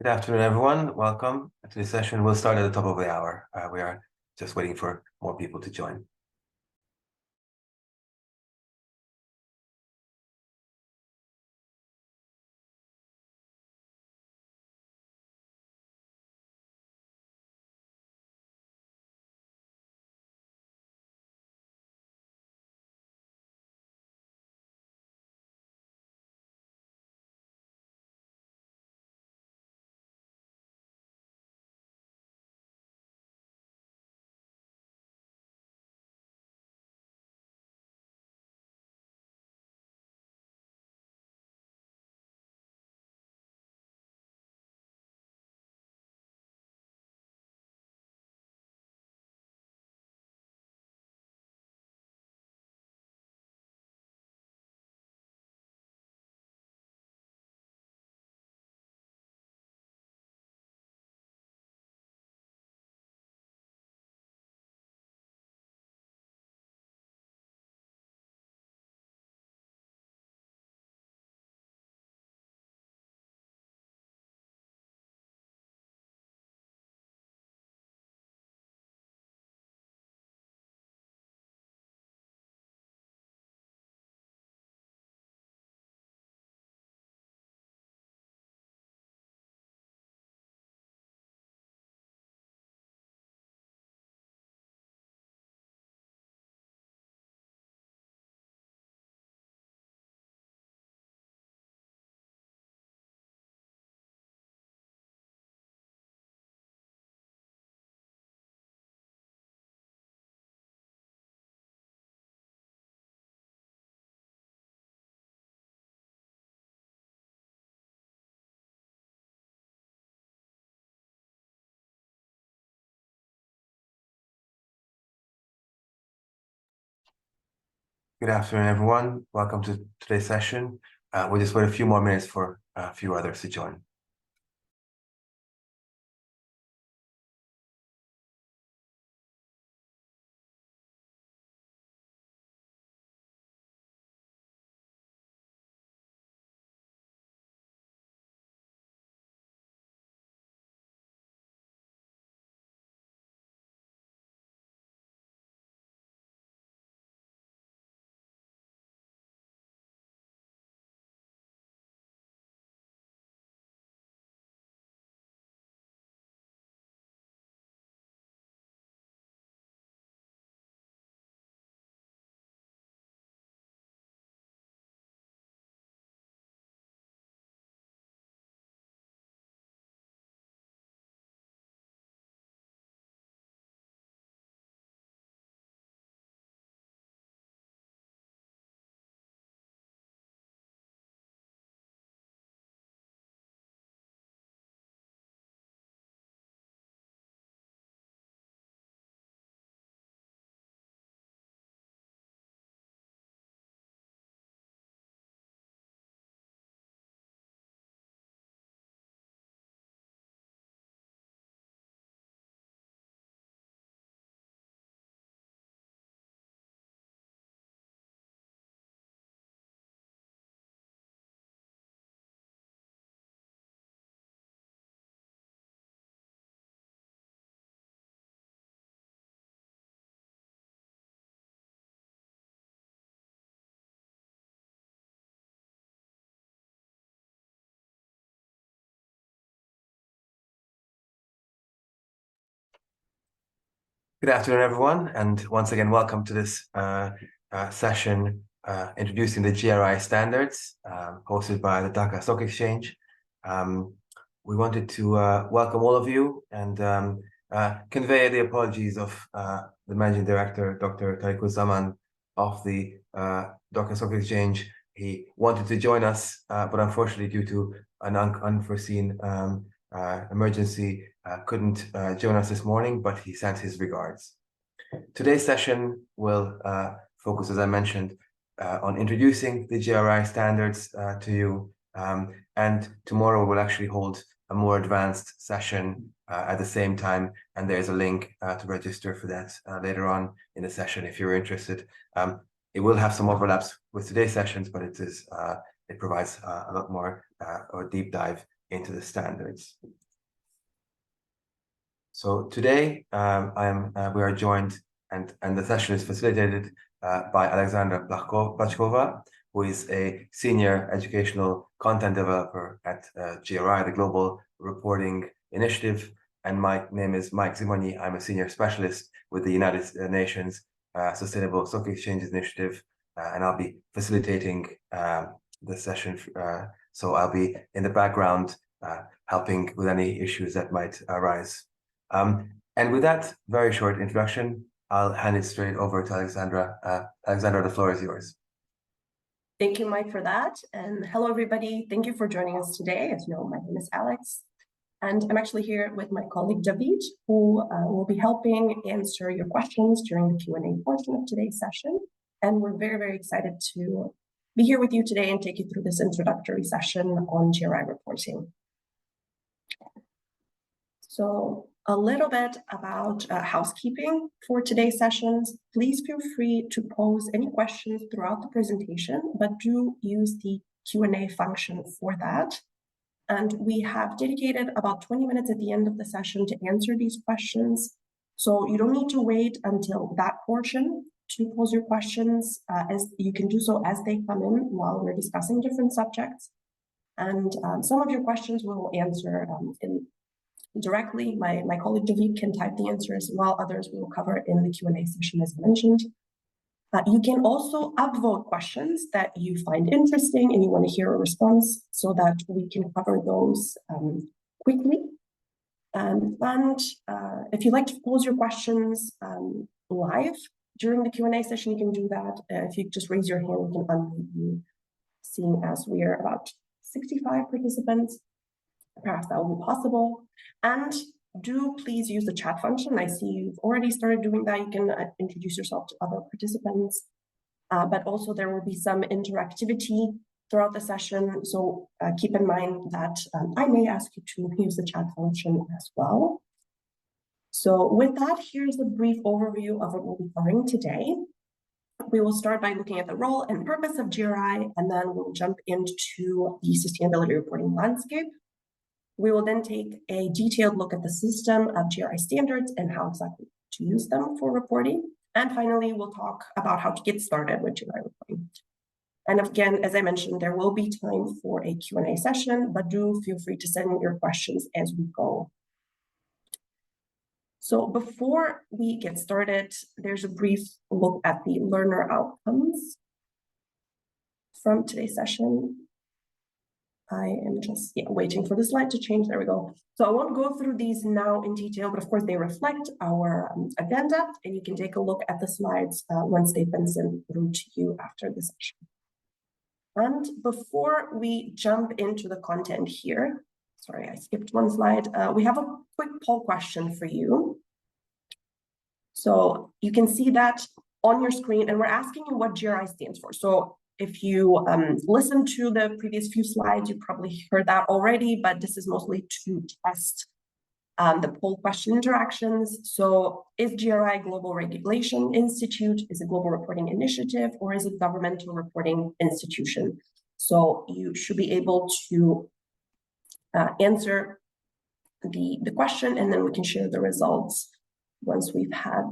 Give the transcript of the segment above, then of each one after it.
Good afternoon, everyone. Welcome to the session. We'll start at the top of the hour. We are just waiting for more people to join. Good afternoon, everyone. Welcome to today's session. We'll just wait a few more minutes for a few others to join. Good afternoon, everyone, and once again, welcome to this session introducing the GRI standards hosted by the Dhaka Stock Exchange. We wanted to welcome all of you and convey the apologies of the Managing Director, Dr. Tariq of the Dhaka Stock Exchange. He wanted to join us, but unfortunately, due to an unforeseen emergency, couldn't join us this morning, but he sent his regards. Today's session will focus, as I mentioned, on introducing the GRI standards to you, and tomorrow we'll actually hold a more advanced session at the same time, and there's a link to register for that later on in the session if you're interested. It will have some overlaps with today's sessions, but it provides a lot more or deep dive into the standards. So today we are joined and the session is facilitated by Alexandra Plachkova, who is a senior educational content developer at GRI, the Global Reporting Initiative. And my name is Mike Zimoni. I'm a senior specialist with the United Nations Sustainable Stock Exchanges Initiative, and I'll be facilitating the session. So I'll be in the background helping with any issues that might arise. And with that very short introduction, I'll hand it straight over to Alexandra. Alexandra, the floor is yours. Thank you, Mike, for that. And hello, everybody. Thank you for joining us today. As you know, my name is Alex, and I'm actually here with my colleague, David, who will be helping answer your questions during the Q&A portion of today's session. And we're very, very excited to be here with you today and take you through this introductory session on GRI reporting. So a little bit about housekeeping for today's sessions. Please feel free to pose any questions throughout the presentation, but do use the Q&A function for that. And we have dedicated about 20 minutes at the end of the session to answer these questions. So you don't need to wait until that portion to pose your questions, as you can do so as they come in while we're discussing different subjects. And some of your questions we will answer directly. My colleague David can type the answers, while others we will cover in the Q&A session as mentioned. You can also upvote questions that you find interesting and you want to hear a response so that we can cover those quickly. And if you'd like to pose your questions live during the Q&A session, you can do that. If you just raise your hand, we can unmute you, seeing as we are about 65 participants. Perhaps that will be possible. And do please use the chat function. I see you've already started doing that. You can introduce yourself to other participants, but also there will be some interactivity throughout the session. So keep in mind that I may ask you to use the chat function as well. So with that, here's a brief overview of what we'll be covering today. We will start by looking at the role and purpose of GRI, and then we'll jump into the sustainability reporting landscape. We will then take a detailed look at the system of GRI standards and how exactly to use them for reporting. And finally, we'll talk about how to get started with GRI reporting. And again, as I mentioned, there will be time for a Q&A session, but do feel free to send your questions as we go. So before we get started, there's a brief look at the learner outcomes from today's session. I am just waiting for the slide to change. There we go. So I won't go through these now in detail, but of course they reflect our agenda, and you can take a look at the slides once they've been sent through to you after the session. And before we jump into the content here, sorry, I skipped one slide. We have a quick poll question for you. So you can see that on your screen, and we're asking you what GRI stands for. So if you listen to the previous few slides, you probably heard that already, but this is mostly to test the poll question interactions. So is GRI Global Regulation Institute, is it Global Reporting Initiative, or is it Governmental Reporting Institution? So you should be able to answer the question, and then we can share the results once we've had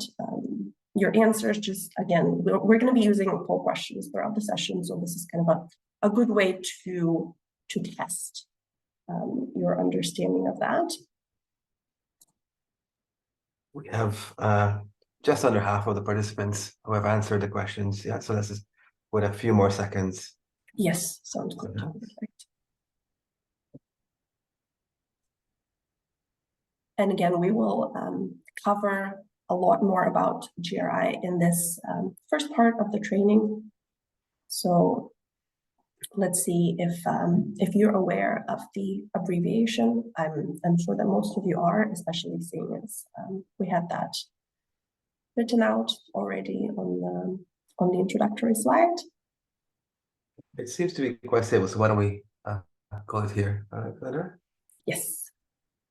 your answers. Just again, we're going to be using poll questions throughout the session, so this is kind of a good way to test your understanding of that. We have just under half of the participants who have answered the questions. Yeah, so this is with a few more seconds. Yes, sounds good. Perfect. And again, we will cover a lot more about GRI in this first part of the training. So let's see if you're aware of the abbreviation. I'm sure that most of you are, especially seeing as we had that written out already on the introductory slide. It seems to be quite stable, so why don't we call it here, Alexandra? Yes.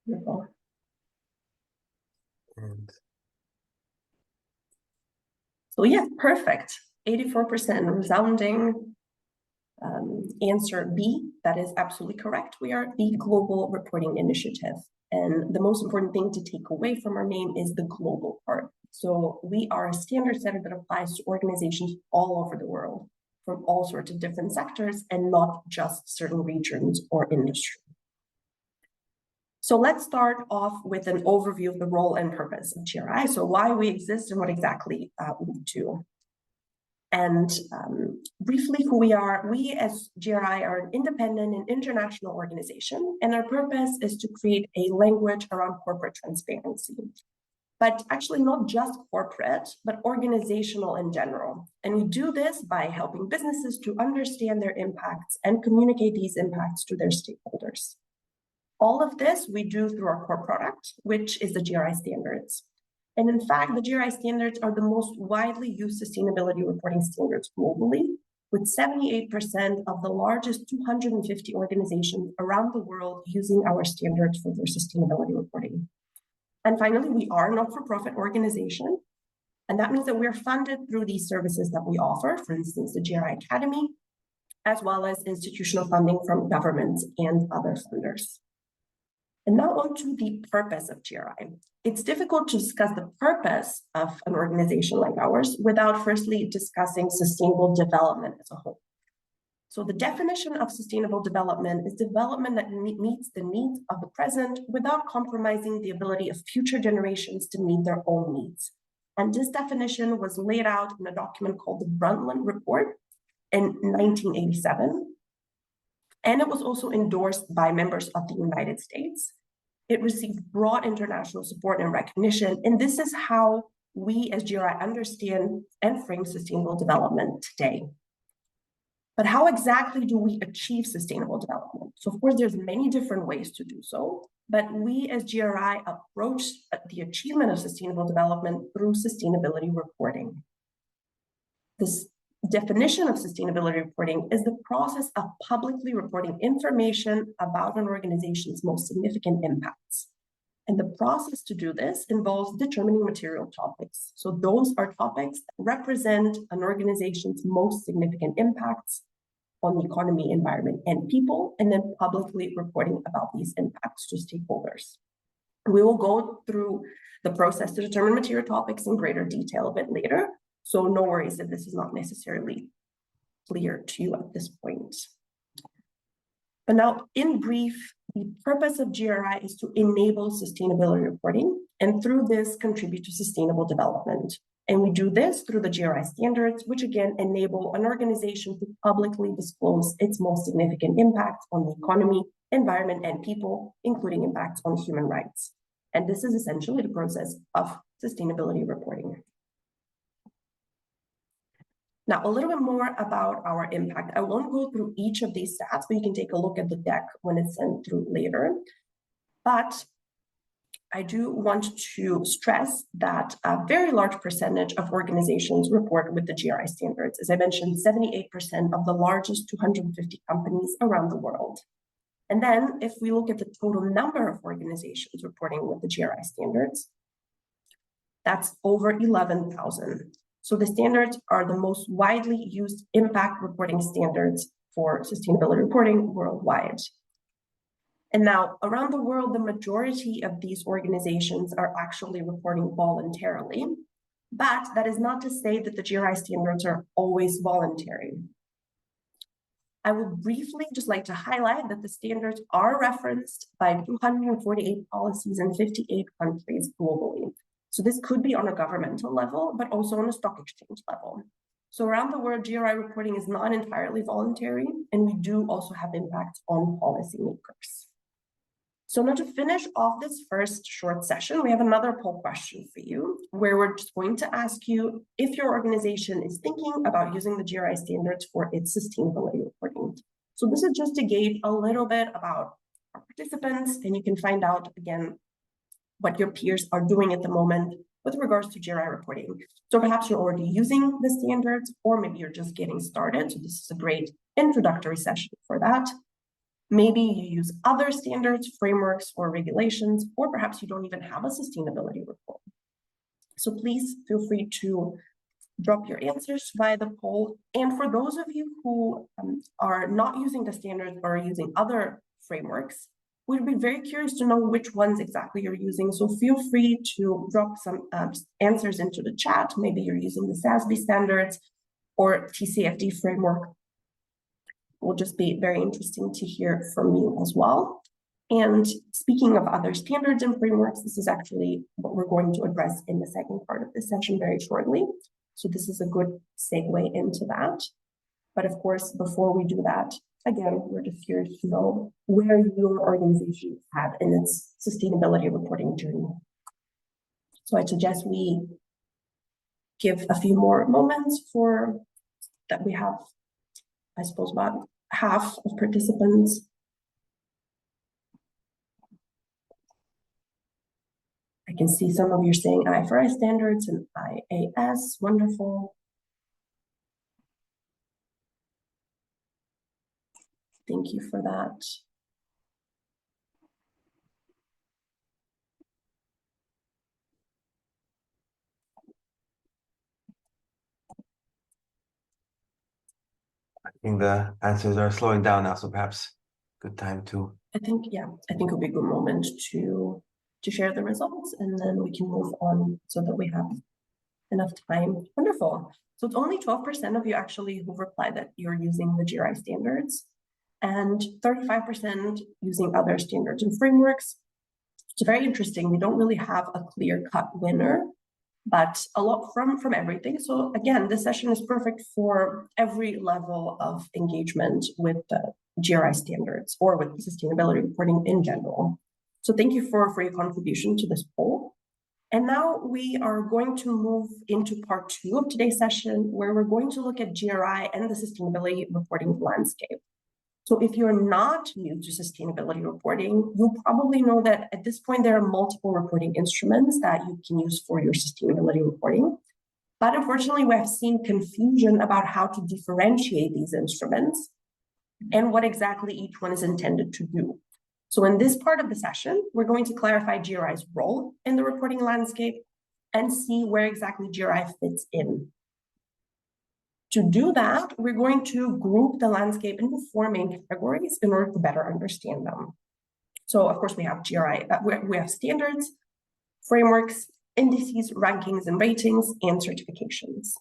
Wonderful. And so yeah, perfect. 84% resounding. answer B, that is absolutely correct. We are the Global Reporting Initiative. And the most important thing to take away from our name is the global part. So we are a standard setter that applies to organizations all over the world from all sorts of different sectors and not just certain regions or industry. So let's start off with an overview of the role and purpose of GRI. So why we exist and what exactly we do. And briefly who we are. We as GRI are an independent and international organization, and our purpose is to create a language around corporate transparency. But actually not just corporate, but organizational in general. And we do this by helping businesses to understand their impacts and communicate these impacts to their stakeholders. All of this we do through our core product, which is the GRI standards. And in fact, the GRI standards are the most widely used sustainability reporting standards globally, with 78% of the largest 250 organizations around the world using our standards for their sustainability reporting. And finally, we are a not-for-profit organization, and that means that we are funded through these services that we offer, for instance, the GRI Academy, as well as institutional funding from governments and other funders. And now on to the purpose of GRI. It's difficult to discuss the purpose of an organization like ours without firstly discussing sustainable development as a whole. So the definition of sustainable development is development that meets the needs of the present without compromising the ability of future generations to meet their own needs. And this definition was laid out in a document called the Brundtland Report in 1987. And it was also endorsed by members of the United States. It received broad international support and recognition. And this is how we as GRI understand and frame sustainable development today. But how exactly do we achieve sustainable development? So of course, there's many different ways to do so, but we as GRI approach the achievement of sustainable development through sustainability reporting. This definition of sustainability reporting is the process of publicly reporting information about an organization's most significant impacts. And the process to do this involves determining material topics. So those are topics that represent an organization's most significant impacts on the economy, environment, and people, and then publicly reporting about these impacts to stakeholders. We will go through the process to determine material topics in greater detail a bit later. So no worries if this is not necessarily clear to you at this point. But now, in brief, the purpose of GRI is to enable sustainability reporting, and through this, contribute to sustainable development. And we do this through the GRI standards, which again enable an organization to publicly disclose its most significant impacts on the economy, environment, and people, including impacts on human rights. And this is essentially the process of sustainability reporting. Now, a little bit more about our impact. I won't go through each of these stats, but you can take a look at the deck when it's sent through later. But I do want to stress that a very large percentage of organizations report with the GRI standards. As I mentioned, 78% of the largest 250 companies around the world. And then if we look at the total number of organizations reporting with the GRI standards, that's over 11,000. So the standards are the most widely used impact reporting standards for sustainability reporting worldwide. And now around the world, the majority of these organizations are actually reporting voluntarily, but that is not to say that the GRI standards are always voluntary. I would briefly just like to highlight that the standards are referenced by 248 policies in 58 countries globally. So this could be on a governmental level, but also on a stock exchange level. So around the world, GRI reporting is not entirely voluntary, and we do also have impacts on policymakers. So now to finish off this first short session, we have another poll question for you, where we're just going to ask you if your organization is thinking about using the GRI standards for its sustainability reporting. So this is just to gauge a little bit about our participants, and you can find out, again, what your peers are doing at the moment with regards to GRI reporting. So perhaps you're already using the standards, or maybe you're just getting started. So this is a great introductory session for that. Maybe you use other standards, frameworks, or regulations, or perhaps you don't even have a sustainability report. So please feel free to drop your answers via the poll. And for those of you who are not using the standards or are using other frameworks, we'd be very curious to know which ones exactly you're using. So feel free to drop some answers into the chat. Maybe you're using the SASB standards or TCFD framework. It will just be very interesting to hear from you as well. And speaking of other standards and frameworks, this is actually what we're going to address in the second part of this session very shortly. So this is a good segue into that. But of course, before we do that, again, we're just curious to know where your organization is at in its sustainability reporting journey. So I suggest we give a few more moments for that we have, I suppose, about half of participants. I can see some of you saying IFRS standards and IAS, wonderful. Thank you for that. I think the answers are slowing down now, so perhaps good time to. I think it'll be a good moment to share the results, and then we can move on so that we have enough time. Wonderful. So it's only 12% of you actually who replied that you're using the GRI standards, and 35% using other standards and frameworks. It's very interesting. We don't really have a clear-cut winner, but a lot from everything. So again, this session is perfect for every level of engagement with the GRI standards or with sustainability reporting in general. So thank you for your contribution to this poll. And now we are going to move into part 2 of today's session, where we're going to look at GRI and the sustainability reporting landscape. So if you're not new to sustainability reporting, you'll probably know that at this point, there are multiple reporting instruments that you can use for your sustainability reporting. But unfortunately, we have seen confusion about how to differentiate these instruments and what exactly each one is intended to do. So in this part of the session, we're going to clarify GRI's role in the reporting landscape and see where exactly GRI fits in. To do that, we're going to group the landscape into 4 main categories in order to better understand them. So of course we have GRI, we have standards, frameworks, indices, rankings and ratings, and certifications.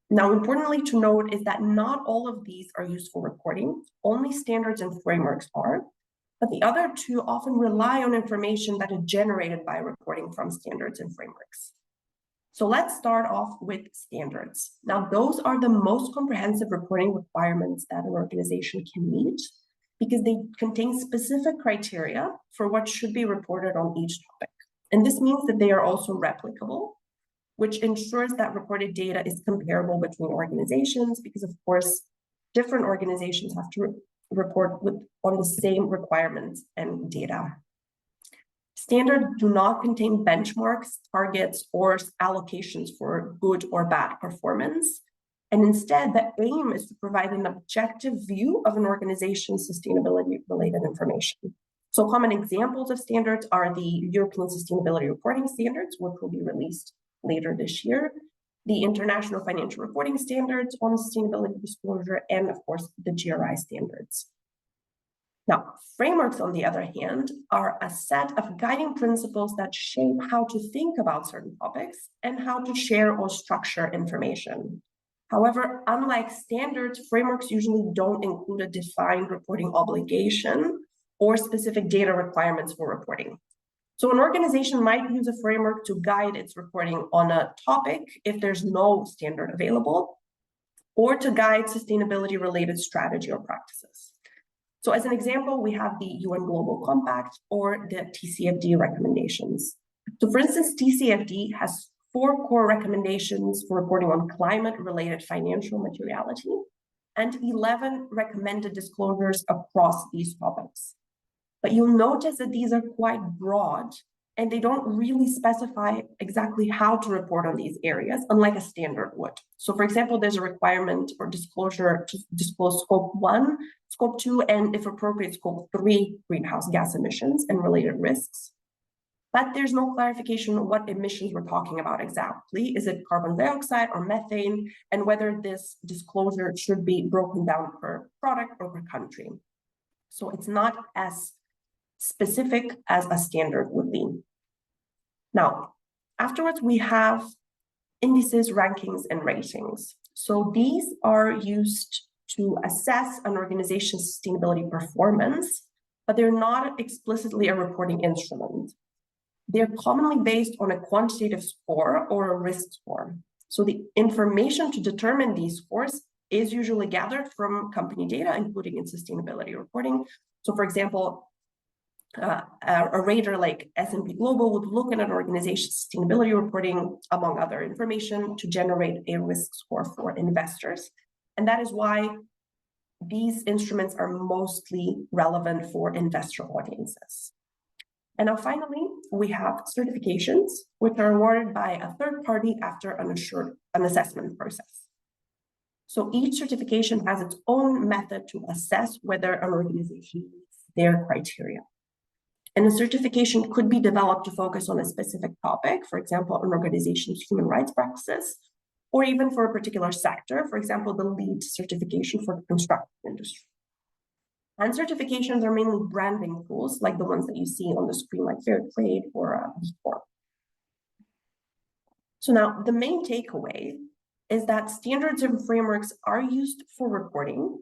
Now, importantly to note is that not all of these are used for reporting, only standards and frameworks are, but the other 2 often rely on information that is generated by reporting from standards and frameworks. So let's start off with standards. Now, those are the most comprehensive reporting requirements that an organization can meet because they contain specific criteria for what should be reported on each topic. And this means that they are also replicable, which ensures that reported data is comparable between organizations because, of course, different organizations have to report on the same requirements and data. Standards do not contain benchmarks, targets, or allocations for good or bad performance. And instead, the aim is to provide an objective view of an organization's sustainability-related information. So common examples of standards are the European Sustainability Reporting Standards, which will be released later this year, the International Financial Reporting Standards on Sustainability Disclosure, and of course, the GRI standards. Now, frameworks, on the other hand, are a set of guiding principles that shape how to think about certain topics and how to share or structure information. However, unlike standards, frameworks usually don't include a defined reporting obligation or specific data requirements for reporting. So an organization might use a framework to guide its reporting on a topic if there's no standard available, or to guide sustainability-related strategy or practices. So as an example, we have the UN Global Compact or the TCFD recommendations. So for instance, TCFD has 4 core recommendations for reporting on climate-related financial materiality and 11 recommended disclosures across these topics. But you'll notice that these are quite broad and they don't really specify exactly how to report on these areas, unlike a standard would. So for example, there's a requirement or disclosure to disclose scope 1, scope 2, and if appropriate, scope 3 greenhouse gas emissions and related risks. but there's no clarification on what emissions we're talking about exactly. Is it carbon dioxide or methane, and whether this disclosure should be broken down per product or per country. So it's not as specific as a standard would be. Now, afterwards, we have indices, rankings, and ratings. So these are used to assess an organization's sustainability performance, but they're not explicitly a reporting instrument. They're commonly based on a quantitative score or a risk score. So the information to determine these scores is usually gathered from company data, including in sustainability reporting. So for example, a rater like S&P Global would look at an organization's sustainability reporting, among other information, to generate a risk score for investors. And that is why these instruments are mostly relevant for investor audiences. And now finally, we have certifications, which are awarded by a third party after an assessment process. So each certification has its own method to assess whether an organization meets their criteria. And a certification could be developed to focus on a specific topic, for example, an organization's human rights practices, or even for a particular sector, for example, the LEED certification for the construction industry. And certifications are mainly branding tools, like the ones that you see on the screen, like Fair Trade or B Corp. So now the main takeaway is that standards and frameworks are used for reporting,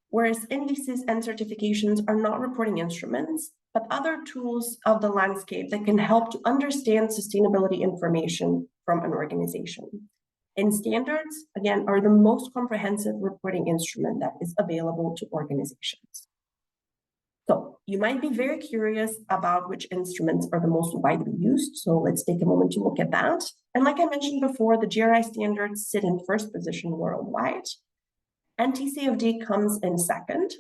whereas indices and certifications are not reporting instruments, but other tools of the landscape that can help to understand sustainability information from an organization. And standards, again, are the most comprehensive reporting instrument that is available to organizations. So you might be very curious about which instruments are the most widely used. So let's take a moment to look at that. And like I mentioned before, the GRI standards sit in first position worldwide, and TCFD comes in second.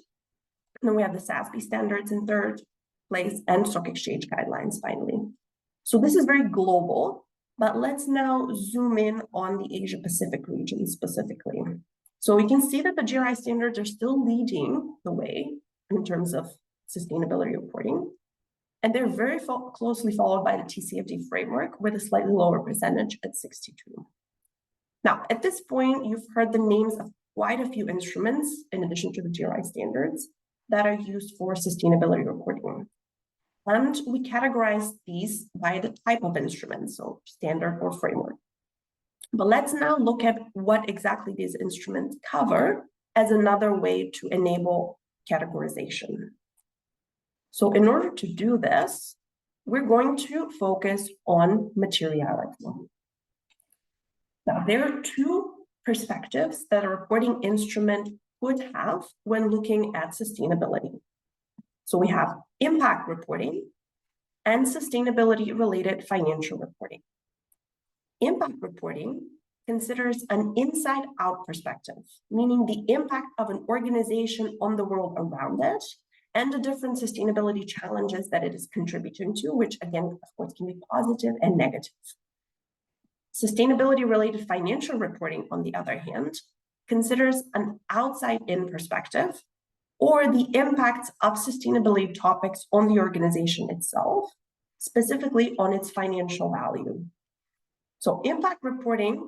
And then we have the SASB standards in third place, and stock exchange guidelines finally. So this is very global, but let's now zoom in on the Asia Pacific region specifically. So we can see that the GRI standards are still leading the way in terms of sustainability reporting, and they're very closely followed by the TCFD framework with a slightly lower percentage at 62. Now, at this point, you've heard the names of quite a few instruments in addition to the GRI standards that are used for sustainability reporting. And we categorize these by the type of instrument, so standard or framework. But let's now look at what exactly these instruments cover as another way to enable categorization. So in order to do this, we're going to focus on materiality. Now, there are two perspectives that a reporting instrument could have when looking at sustainability. So we have impact reporting and sustainability-related financial reporting. Impact reporting considers an inside-out perspective, meaning the impact of an organization on the world around it and the different sustainability challenges that it is contributing to, which again, of course, can be positive and negative. Sustainability-related financial reporting, on the other hand, considers an outside-in perspective, or the impacts of sustainability topics on the organization itself, specifically on its financial value. So impact reporting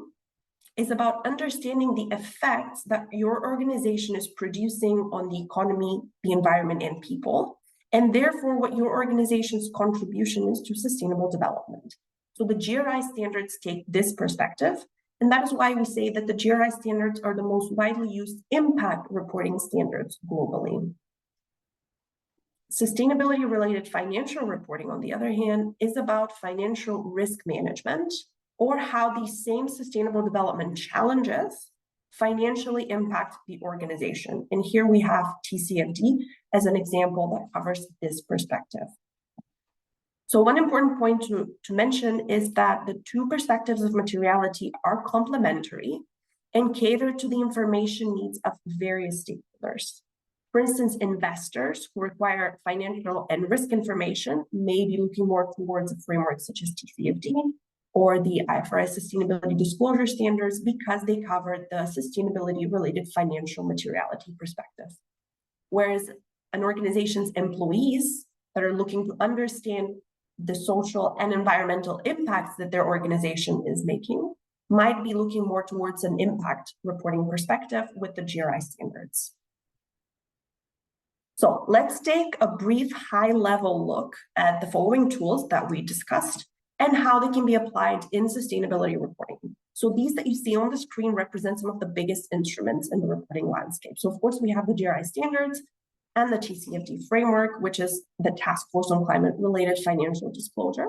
is about understanding the effects that your organization is producing on the economy, the environment, and people, and therefore what your organization's contribution is to sustainable development. So the GRI standards take this perspective, and that is why we say that the GRI standards are the most widely used impact reporting standards globally. Sustainability-related financial reporting, on the other hand, is about financial risk management, or how these same sustainable development challenges financially impact the organization. And here we have TCFD as an example that covers this perspective. So one important point to mention is that the two perspectives of materiality are complementary and cater to the information needs of various stakeholders. For instance, investors who require financial and risk information may be looking more towards a framework such as TCFD or the IFRS sustainability disclosure standards because they cover the sustainability-related financial materiality perspective. Whereas an organization's employees that are looking to understand the social and environmental impacts that their organization is making might be looking more towards an impact reporting perspective with the GRI standards. So let's take a brief high-level look at the following tools that we discussed and how they can be applied in sustainability reporting. So these that you see on the screen represent some of the biggest instruments in the reporting landscape. So of course we have the GRI standards and the TCFD framework, which is the Task Force on Climate-Related Financial Disclosure.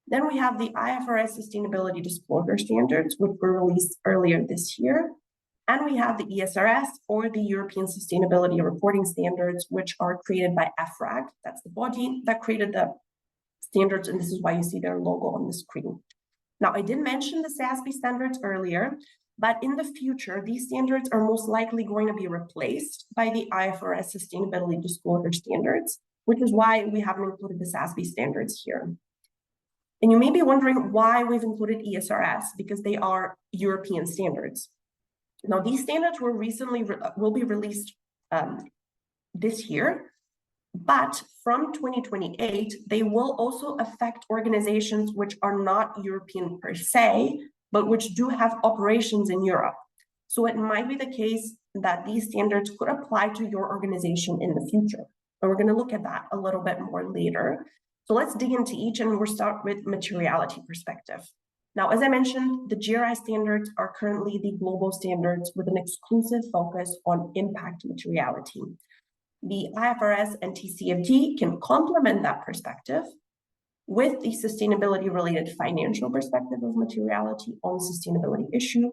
Then we have the IFRS Sustainability Disclosure Standards, which were released earlier this year. And we have the ESRS, or the European Sustainability Reporting Standards, which are created by EFRAG. That's the body that created the standards, and this is why you see their logo on the screen. Now, I did mention the SASB standards earlier, but in the future, these standards are most likely going to be replaced by the IFRS Sustainability Disclosure Standards, which is why we haven't included the SASB standards here. And you may be wondering why we've included ESRS, because they are European standards. Now, these standards will be released this year, but from 2028, they will also affect organizations which are not European per se, but which do have operations in Europe. So it might be the case that these standards could apply to your organization in the future. And we're going to look at that a little bit more later. So let's dig into each, and we'll start with materiality perspective. Now, as I mentioned, the GRI standards are currently the global standards with an exclusive focus on impact materiality. The IFRS and TCFD can complement that perspective with the sustainability-related financial perspective of materiality on sustainability issue,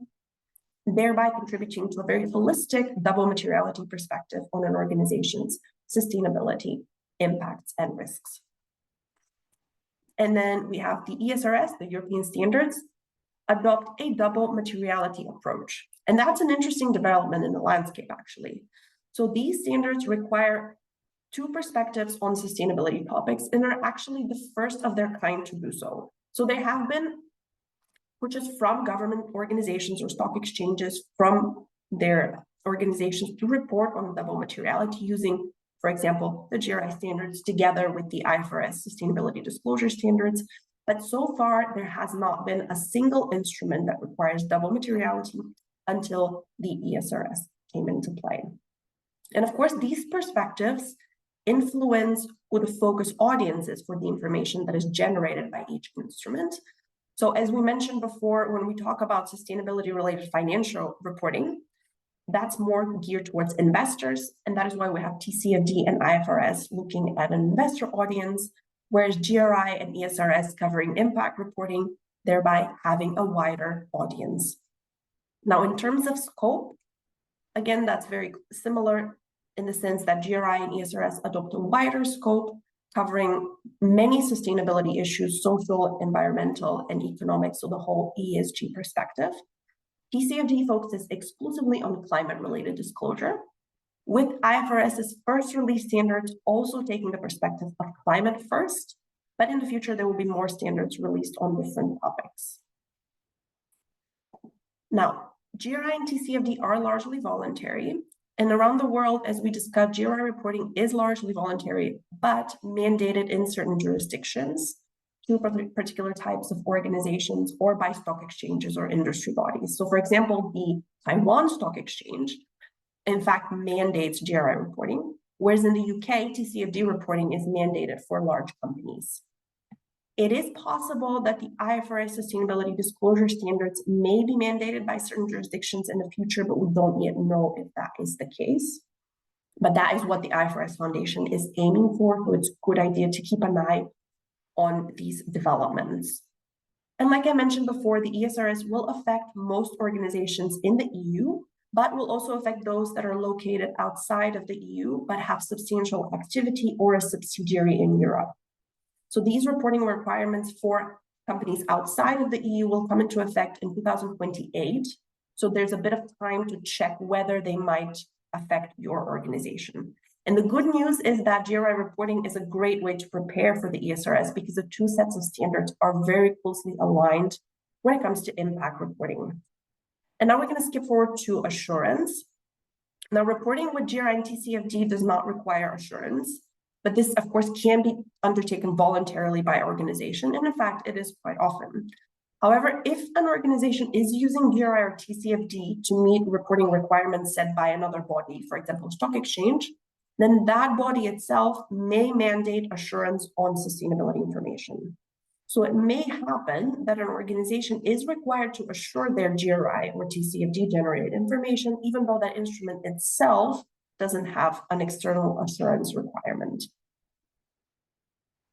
thereby contributing to a very holistic double materiality perspective on an organization's sustainability, impacts, and risks. And then we have the ESRS, the European standards, adopt a double materiality approach. And that's an interesting development in the landscape, actually. So these standards require two perspectives on sustainability topics and are actually the first of their kind to do so. So they have been purchased from government organizations or stock exchanges from their organizations to report on double materiality using, for example, the GRI standards together with the IFRS Sustainability Disclosure Standards. But so far, there has not been a single instrument that requires double materiality until the ESRS came into play. And of course, these perspectives influence who the focus audience is for the information that is generated by each instrument. So as we mentioned before, when we talk about sustainability-related financial reporting, that's more geared towards investors, and that is why we have TCFD and IFRS looking at an investor audience, whereas GRI and ESRS covering impact reporting, thereby having a wider audience. Now, in terms of scope, again, that's very similar in the sense that GRI and ESRS adopt a wider scope, covering many sustainability issues, social, environmental, and economic, so the whole ESG perspective. TCFD focuses exclusively on climate-related disclosure, with IFRS's first release standards also taking the perspective of climate first, but in the future there will be more standards released on different topics. Now, GRI and TCFD are largely voluntary, and around the world, as we discussed, GRI reporting is largely voluntary, but mandated in certain jurisdictions to particular types of organizations or by stock exchanges or industry bodies. So for example, the Taiwan Stock Exchange, in fact, mandates GRI reporting, whereas in the UK, TCFD reporting is mandated for large companies. It is possible that the IFRS Sustainability Disclosure Standards may be mandated by certain jurisdictions in the future, but we don't yet know if that is the case. But that is what the IFRS Foundation is aiming for, so it's a good idea to keep an eye on these developments. And like I mentioned before, the ESRS will affect most organizations in the EU, but will also affect those that are located outside of the EU, but have substantial activity or a subsidiary in Europe. So these reporting requirements for companies outside of the EU will come into effect in 2028. So there's a bit of time to check whether they might affect your organization. And the good news is that GRI reporting is a great way to prepare for the ESRS because the two sets of standards are very closely aligned when it comes to impact reporting. And now we're going to skip forward to assurance. Now, reporting with GRI and TCFD does not require assurance. But this, of course, can be undertaken voluntarily by organization, and in fact, it is quite often. However, if an organization is using GRI or TCFD to meet reporting requirements set by another body, for example, stock exchange, then that body itself may mandate assurance on sustainability information. So it may happen that an organization is required to assure their GRI or TCFD generated information, even though that instrument itself doesn't have an external assurance requirement.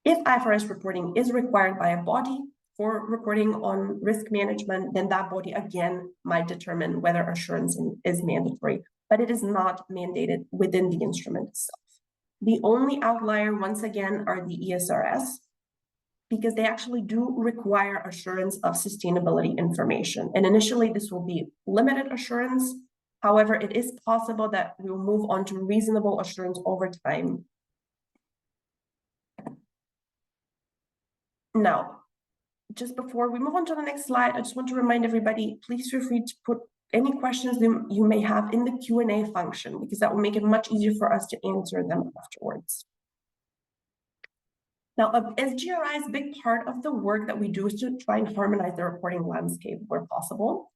If IFRS reporting is required by a body for reporting on risk management, then that body again might determine whether assurance is mandatory, but it is not mandated within the instrument itself. The only outlier, once again, are the ESRS, because they actually do require assurance of sustainability information. And initially, this will be limited assurance. However, it is possible that we will move on to reasonable assurance over time. Now, just before we move on to the next slide, I just want to remind everybody, please feel free to put any questions you may have in the Q&A function, because that will make it much easier for us to answer them afterwards. Now, as GRI's big part of the work that we do is to try and harmonize the reporting landscape where possible.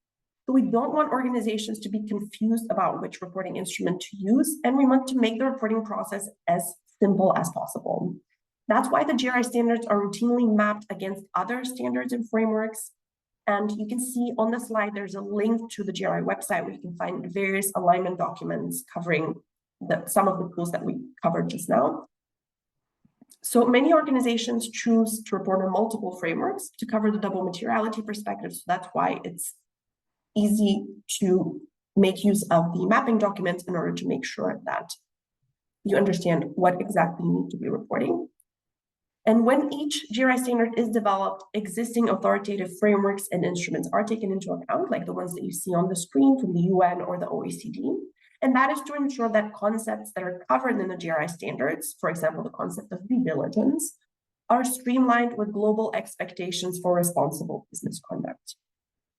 So we don't want organizations to be confused about which reporting instrument to use, and we want to make the reporting process as simple as possible. That's why the GRI standards are routinely mapped against other standards and frameworks. And you can see on the slide, there's a link to the GRI website where you can find various alignment documents covering some of the tools that we covered just now. So many organizations choose to report on multiple frameworks to cover the double materiality perspective. So that's why it's easy to make use of the mapping documents in order to make sure that you understand what exactly you need to be reporting. And when each GRI standard is developed, existing authoritative frameworks and instruments are taken into account, like the ones that you see on the screen from the UN or the OECD. And that is to ensure that concepts that are covered in the GRI standards, for example, the concept of due diligence, are streamlined with global expectations for responsible business conduct.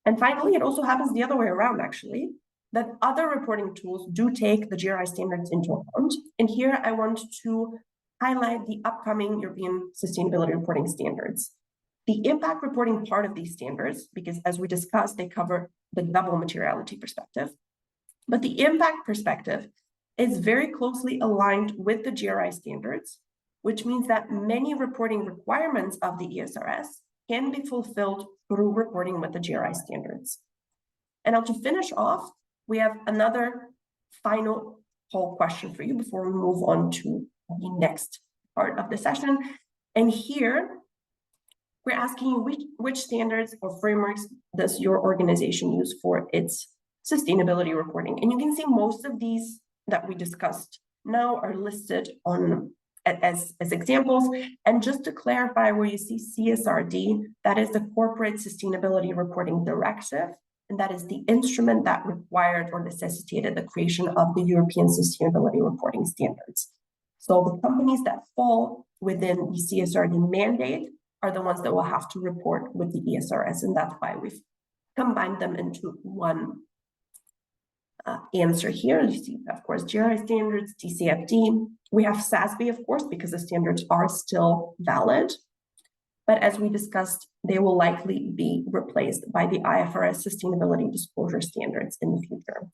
And finally, it also happens the other way around, actually, that other reporting tools do take the GRI standards into account. And here I want to highlight the upcoming European sustainability reporting standards. The impact reporting part of these standards, because as we discussed, they cover the double materiality perspective. But the impact perspective is very closely aligned with the GRI standards, which means that many reporting requirements of the ESRS can be fulfilled through reporting with the GRI standards. And now to finish off, we have another final poll question for you before we move on to the next part of the session. And here, we're asking you which standards or frameworks does your organization use for its sustainability reporting? And you can see most of these that we discussed now are listed on as examples. And just to clarify, where you see CSRD, that is the Corporate Sustainability Reporting Directive, and that is the instrument that required or necessitated the creation of the European Sustainability Reporting Standards. So the companies that fall within the CSRD mandate are the ones that will have to report with the ESRS, and that's why we've combined them into one answer here. You see, of course, GRI standards, TCFD. We have SASB, of course, because the standards are still valid. But as we discussed, they will likely be replaced by the IFRS sustainability disclosure standards in the future.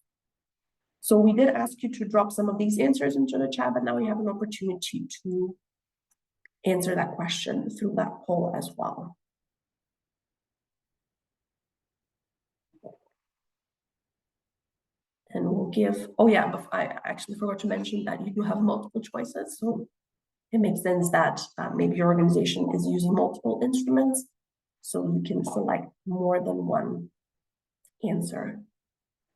So we did ask you to drop some of these answers into the chat, but now we have an opportunity to answer that question through that poll as well. And we'll give, oh yeah, but I actually forgot to mention that you do have multiple choices. So it makes sense that maybe your organization is using multiple instruments, so you can select more than one answer.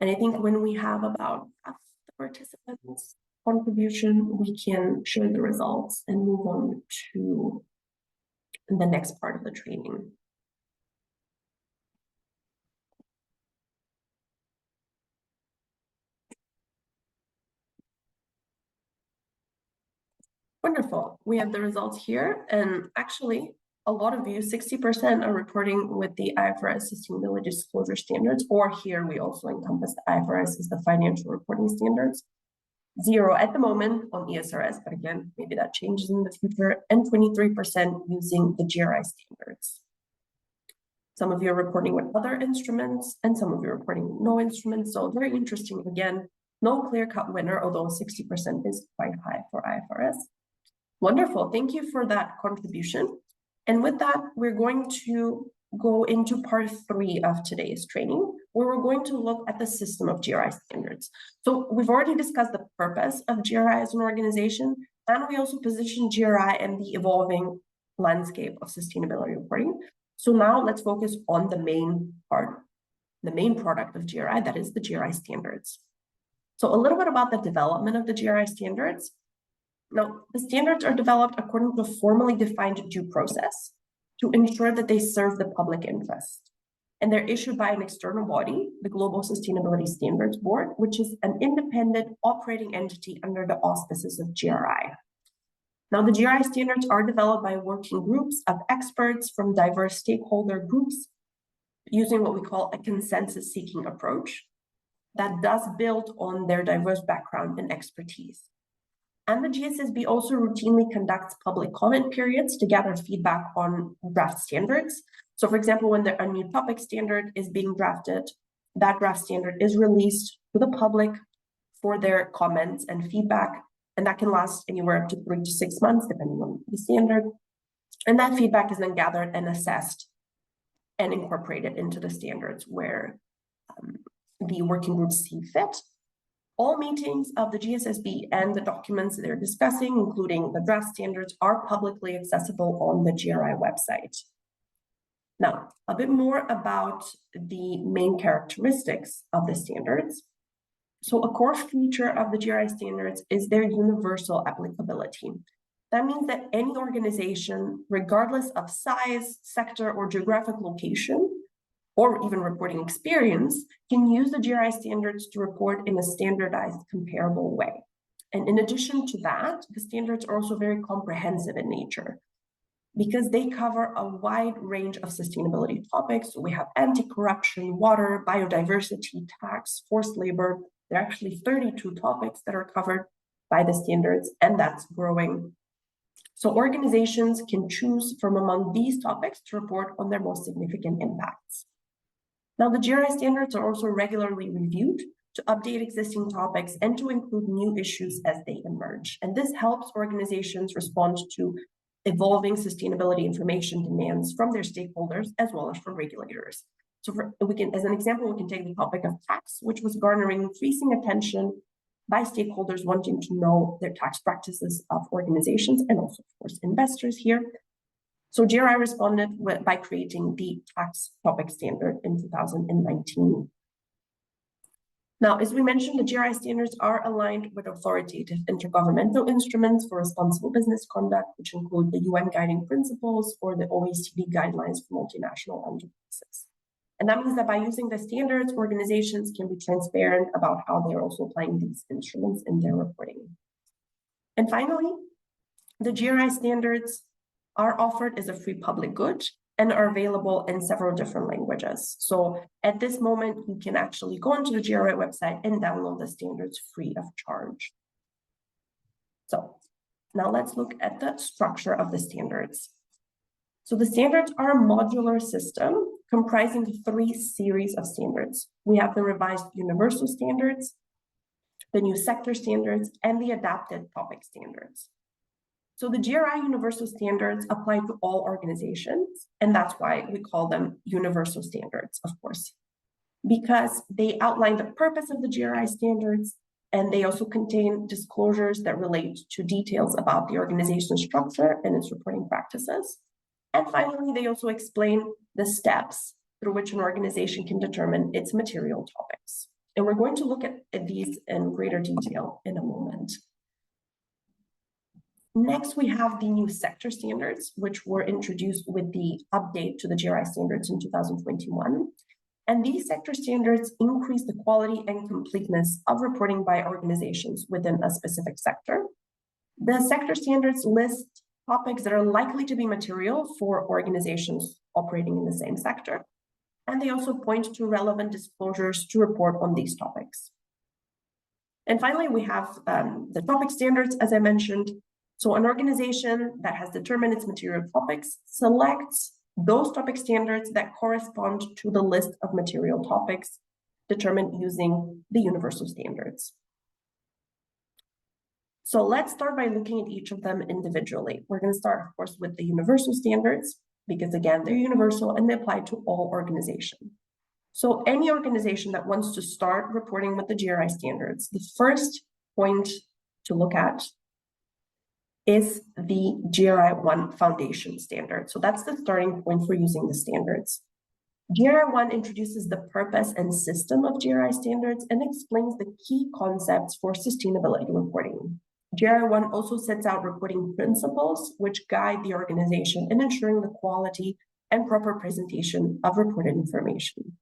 And I think when we have about half the participants' contribution, we can share the results and move on to the next part of the training. Wonderful. We have the results here, and actually a lot of you, 60% are reporting with the IFRS sustainability disclosure standards, or here we also encompass the IFRS as the financial reporting standards. 0 at the moment on ESRS, but again, maybe that changes in the future, and 23% using the GRI standards. Some of you are reporting with other instruments, and some of you are reporting with no instruments. So very interesting. Again, no clear-cut winner, although 60% is quite high for IFRS. Wonderful. Thank you for that contribution. And with that, we're going to go into part 3 of today's training, where we're going to look at the system of GRI standards. So we've already discussed the purpose of GRI as an organization, and we also position GRI in the evolving landscape of sustainability reporting. So now let's focus on the main part, the main product of GRI, that is the GRI standards. So a little bit about the development of the GRI standards. Now, the standards are developed according to a formally defined due process to ensure that they serve the public interest. And they're issued by an external body, the Global Sustainability Standards Board, which is an independent operating entity under the auspices of GRI. Now, the GRI standards are developed by working groups of experts from diverse stakeholder groups using what we call a consensus-seeking approach that does build on their diverse background and expertise. And the GSSB also routinely conducts public comment periods to gather feedback on draft standards. So, for example, when a new topic standard is being drafted, that draft standard is released to the public for their comments and feedback. And that can last anywhere up to 3 to 6 months, depending on the standard. And that feedback is then gathered and assessed and incorporated into the standards where the working groups see fit. All meetings of the GSSB and the documents they're discussing, including the draft standards, are publicly accessible on the GRI website. Now, a bit more about the main characteristics of the standards. So a core feature of the GRI standards is their universal applicability. That means that any organization, regardless of size, sector, or geographic location, or even reporting experience, can use the GRI standards to report in a standardized, comparable way. And in addition to that, the standards are also very comprehensive in nature because they cover a wide range of sustainability topics. So we have anti-corruption, water, biodiversity, tax, forced labor. There are actually 32 topics that are covered by the standards, and that's growing. So organizations can choose from among these topics to report on their most significant impacts. Now, the GRI standards are also regularly reviewed to update existing topics and to include new issues as they emerge. And this helps organizations respond to evolving sustainability information demands from their stakeholders as well as from regulators. So as an example, we can take the topic of tax, which was garnering increasing attention by stakeholders wanting to know their tax practices of organizations and also, of course, investors here. So GRI responded by creating the tax topic standard in 2019. Now, as we mentioned, the GRI standards are aligned with authoritative intergovernmental instruments for responsible business conduct, which include the UN Guiding Principles or the OECD Guidelines for Multinational Enterprises. And that means that by using the standards, organizations can be transparent about how they're also applying these instruments in their reporting. And finally, the GRI standards are offered as a free public good and are available in several different languages. So at this moment, you can actually go onto the GRI website and download the standards free of charge. So now let's look at the structure of the standards. So the standards are a modular system comprising 3 series of standards. We have the revised universal standards, the new sector standards, and the adapted topic standards. So the GRI universal standards apply to all organizations, and that's why we call them universal standards, of course, because they outline the purpose of the GRI standards, and they also contain disclosures that relate to details about the organization's structure and its reporting practices. And finally, they also explain the steps through which an organization can determine its material topics. And we're going to look at these in greater detail in a moment. Next, we have the new sector standards, which were introduced with the update to the GRI standards in 2021. And these sector standards increase the quality and completeness of reporting by organizations within a specific sector. The sector standards list topics that are likely to be material for organizations operating in the same sector. And they also point to relevant disclosures to report on these topics. And finally, we have the topic standards, as I mentioned. So an organization that has determined its material topics selects those topic standards that correspond to the list of material topics determined using the universal standards. So let's start by looking at each of them individually. We're going to start, of course, with the universal standards, because again, they're universal and they apply to all organizations. So any organization that wants to start reporting with the GRI standards, the first point to look at is the GRI 1 foundation standard. So that's the starting point for using the standards. GRI 1 introduces the purpose and system of GRI standards and explains the key concepts for sustainability reporting. GRI 1 also sets out reporting principles which guide the organization in ensuring the quality and proper presentation of reported information.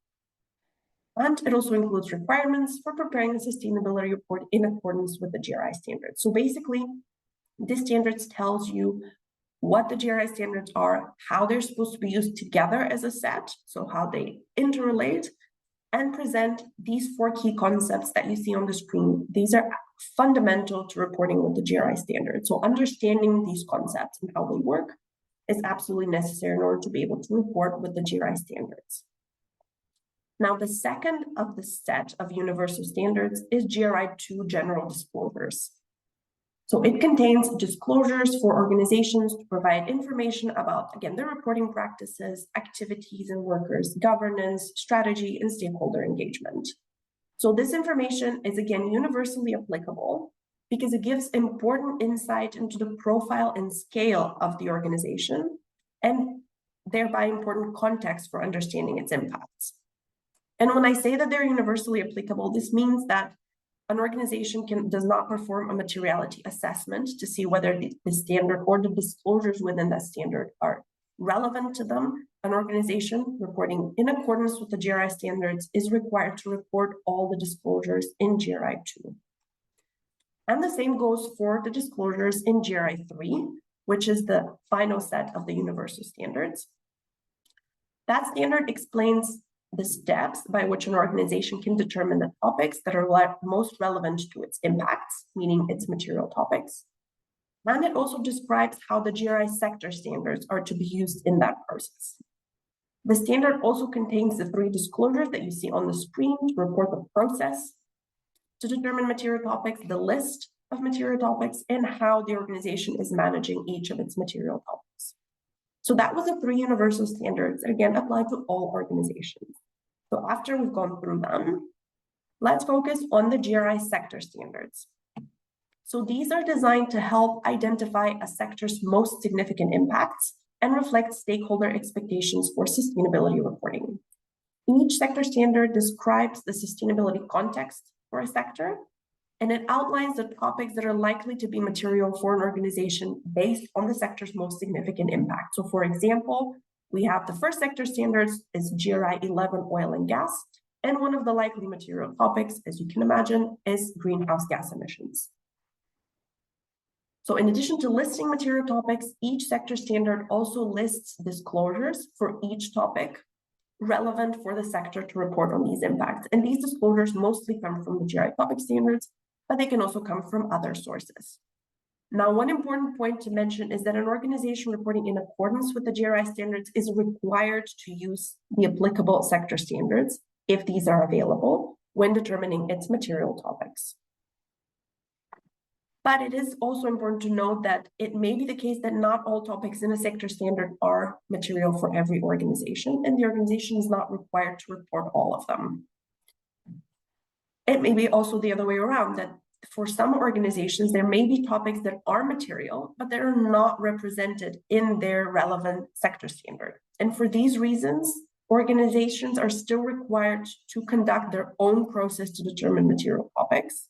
And it also includes requirements for preparing a sustainability report in accordance with the GRI standards. So basically, this standards tells you what the GRI standards are, how they're supposed to be used together as a set, so how they interrelate, and present these 4 key concepts that you see on the screen. These are fundamental to reporting with the GRI standards. So understanding these concepts and how they work is absolutely necessary in order to be able to report with the GRI standards. Now, the second of the set of universal standards is GRI 2 general disclosures. So it contains disclosures for organizations to provide information about, again, their reporting practices, activities and workers, governance, strategy, and stakeholder engagement. So this information is, again, universally applicable because it gives important insight into the profile and scale of the organization and thereby important context for understanding its impacts. And when I say that they're universally applicable, this means that an organization does not perform a materiality assessment to see whether the standard or the disclosures within that standard are relevant to them. An organization reporting in accordance with the GRI standards is required to report all the disclosures in GRI 2. And the same goes for the disclosures in GRI 3, which is the final set of the universal standards. That standard explains the steps by which an organization can determine the topics that are most relevant to its impacts, meaning its material topics. And it also describes how the GRI sector standards are to be used in that process. The standard also contains the 3 disclosures that you see on the screen to report the process to determine material topics, the list of material topics, and how the organization is managing each of its material topics. So that was the 3 universal standards that again apply to all organizations. So after we've gone through them, let's focus on the GRI sector standards. So these are designed to help identify a sector's most significant impacts and reflect stakeholder expectations for sustainability reporting. Each sector standard describes the sustainability context for a sector, and it outlines the topics that are likely to be material for an organization based on the sector's most significant impact. So for example, we have the first sector standards is GRI 11 oil and gas, and one of the likely material topics, as you can imagine, is greenhouse gas emissions. So in addition to listing material topics, each sector standard also lists disclosures for each topic relevant for the sector to report on these impacts. And these disclosures mostly come from the GRI topic standards, but they can also come from other sources. Now, one important point to mention is that an organization reporting in accordance with the GRI standards is required to use the applicable sector standards, if these are available, when determining its material topics. But it is also important to note that it may be the case that not all topics in a sector standard are material for every organization, and the organization is not required to report all of them. It may be also the other way around, that for some organizations, there may be topics that are material, but that are not represented in their relevant sector standard. And for these reasons, organizations are still required to conduct their own process to determine material topics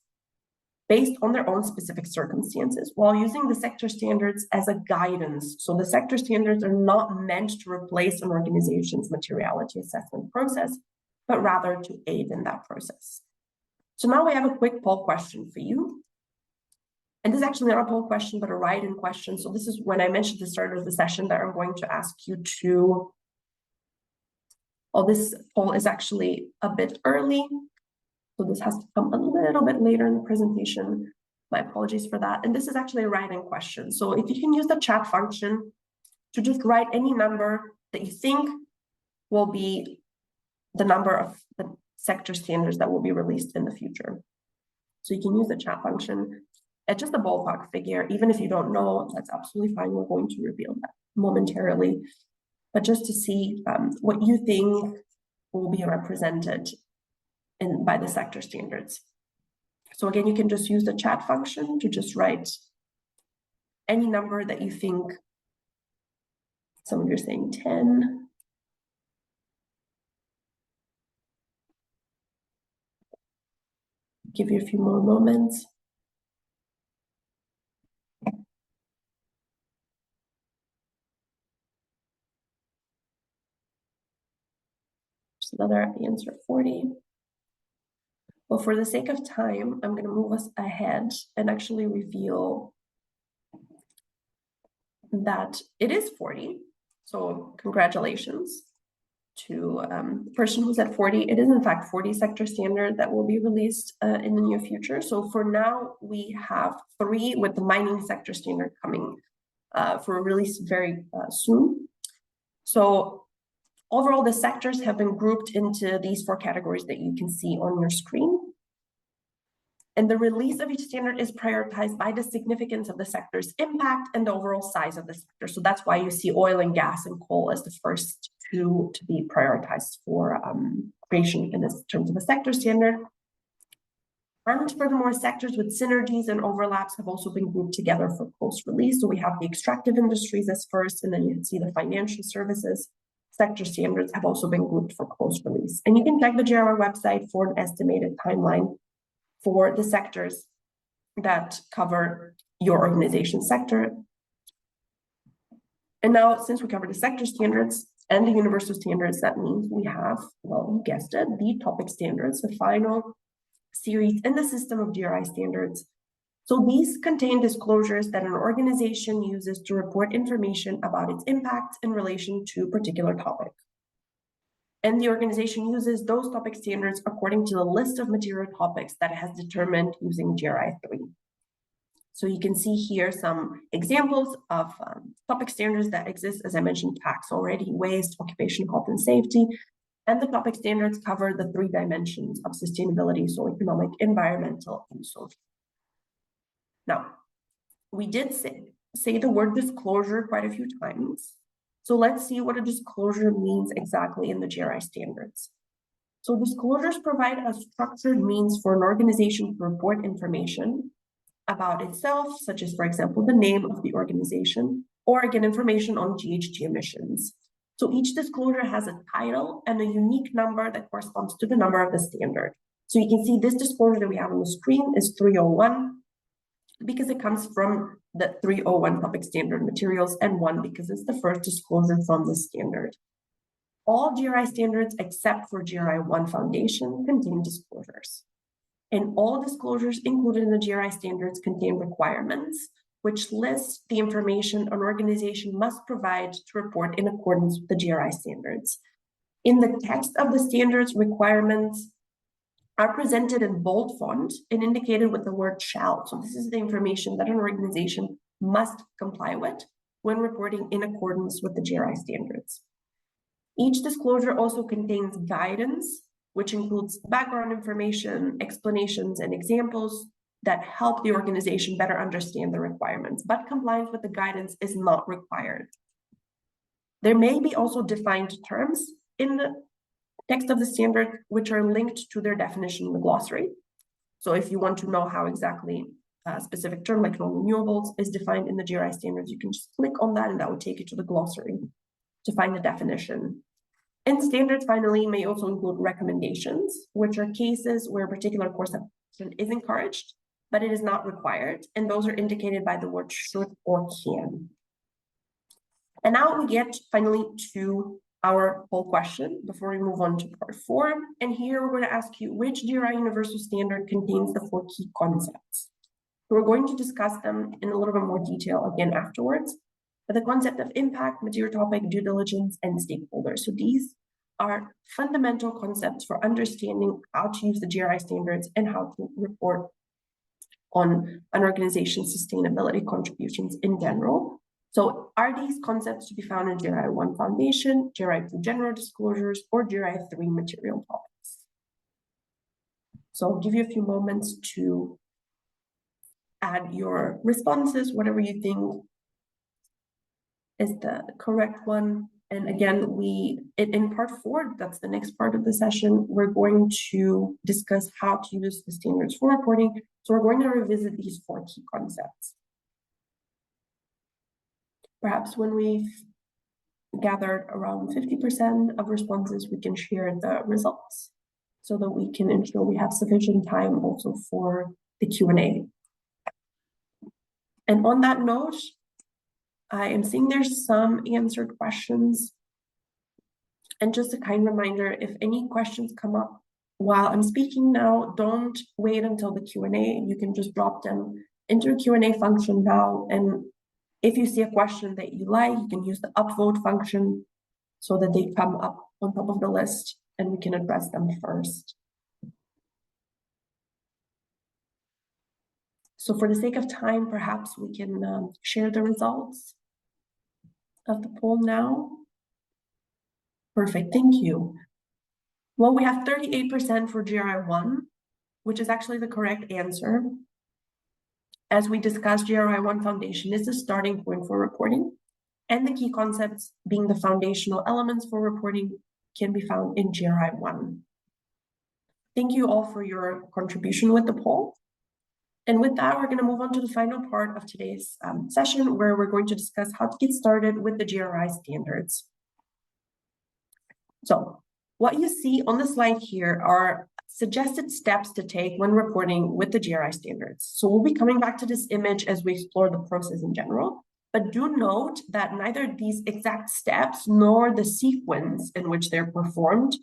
based on their own specific circumstances, while using the sector standards as a guidance. So the sector standards are not meant to replace an organization's materiality assessment process, but rather to aid in that process. So now we have a quick poll question for you. And this is actually not a poll question, but a write-in question. So this is when I mentioned at the start of the session that I'm going to ask you to, this poll is actually a bit early. So this has to come a little bit later in the presentation. My apologies for that. And this is actually a writing question. So if you can use the chat function to just write any number that you think will be the number of the sector standards that will be released in the future. So you can use the chat function at just a ballpark figure. Even if you don't know, that's absolutely fine. We're going to reveal that momentarily. But just to see what you think will be represented by the sector standards. So again, you can just use the chat function to just write any number that you think. Some of you are saying 10. Give you a few more moments. Just another answer, 40. Well, for the sake of time, I'm going to move us ahead and actually reveal that it is 40. So congratulations to the person who's at 40. It is in fact 40 sector standard that will be released in the near future. So for now, we have 3 with the mining sector standard coming for a release very soon. So overall, the sectors have been grouped into these 4 categories that you can see on your screen. And the release of each standard is prioritized by the significance of the sector's impact and the overall size of the sector. So that's why you see oil and gas and coal as the first 2 to be prioritized for creation in terms of a sector standard. And furthermore, sectors with synergies and overlaps have also been grouped together for close release. So we have the extractive industries as first, and then you can see the financial services sector standards have also been grouped for close release. And you can check the GRI website for an estimated timeline for the sectors that cover your organization sector. And now, since we covered the sector standards and the universal standards, that means we have, well, you guessed it, the topic standards, the final series in the system of GRI standards. So these contain disclosures that an organization uses to report information about its impact in relation to a particular topic. And the organization uses those topic standards according to the list of material topics that it has determined using GRI 3. So you can see here some examples of topic standards that exist, as I mentioned, tax already, waste, occupational health and safety, and the topic standards cover the 3 dimensions of sustainability, so economic, environmental, and social. Now, we did say the word disclosure quite a few times. So let's see what a disclosure means exactly in the GRI standards. So disclosures provide a structured means for an organization to report information about itself, such as, for example, the name of the organization, or again, information on GHG emissions. So each disclosure has a title and a unique number that corresponds to the number of the standard. So you can see this disclosure that we have on the screen is 301, because it comes from the 301 topic standard materials, and 1 because it's the first disclosure from the standard. All GRI standards except for GRI 1 Foundation contain disclosures. And all disclosures included in the GRI standards contain requirements, which list the information an organization must provide to report in accordance with the GRI standards. In the text of the standards, requirements are presented in bold font and indicated with the word shall. So this is the information that an organization must comply with when reporting in accordance with the GRI standards. Each disclosure also contains guidance, which includes background information, explanations, and examples that help the organization better understand the requirements, but compliance with the guidance is not required. There may be also defined terms in the text of the standard, which are linked to their definition in the glossary. So if you want to know how exactly a specific term like non-renewables is defined in the GRI standards, you can just click on that and that will take you to the glossary to find the definition. And standards finally may also include recommendations, which are cases where a particular course of action is encouraged, but it is not required. And those are indicated by the word should or can. And now we get finally to our poll question before we move on to part 4. And here we're going to ask you which GRI universal standard contains the 4 key concepts. So we're going to discuss them in a little bit more detail again afterwards. But the concept of impact, material topic, due diligence, and stakeholders. So these are fundamental concepts for understanding how to use the GRI standards and how to report on an organization's sustainability contributions in general. So are these concepts to be found in GRI 1 Foundation, GRI 2 General Disclosures, or GRI 3 Material Topics? So I'll give you a few moments to add your responses, whatever you think is the correct one. And again, in part 4, that's the next part of the session, we're going to discuss how to use the standards for reporting. So we're going to revisit these 4 key concepts. Perhaps when we've gathered around 50% of responses, we can share the results so that we can ensure we have sufficient time also for the Q&A. And on that note, I am seeing there's some answered questions. And just a kind reminder, if any questions come up while I'm speaking now, don't wait until the Q&A. You can just drop them into the Q&A function now. And if you see a question that you like, you can use the upvote function so that they come up on top of the list and we can address them first. So for the sake of time, perhaps we can share the results of the poll now. Perfect, thank you. Well, we have 38% for GRI 1, which is actually the correct answer. As we discussed, GRI 1 Foundation is the starting point for reporting, and the key concepts being the foundational elements for reporting can be found in GRI 1. Thank you all for your contribution with the poll. And with that, we're going to move on to the final part of today's session, where we're going to discuss how to get started with the GRI standards. So what you see on the slide here are suggested steps to take when reporting with the GRI standards. So we'll be coming back to this image as we explore the process in general, but do note that neither these exact steps nor the sequence in which they're performed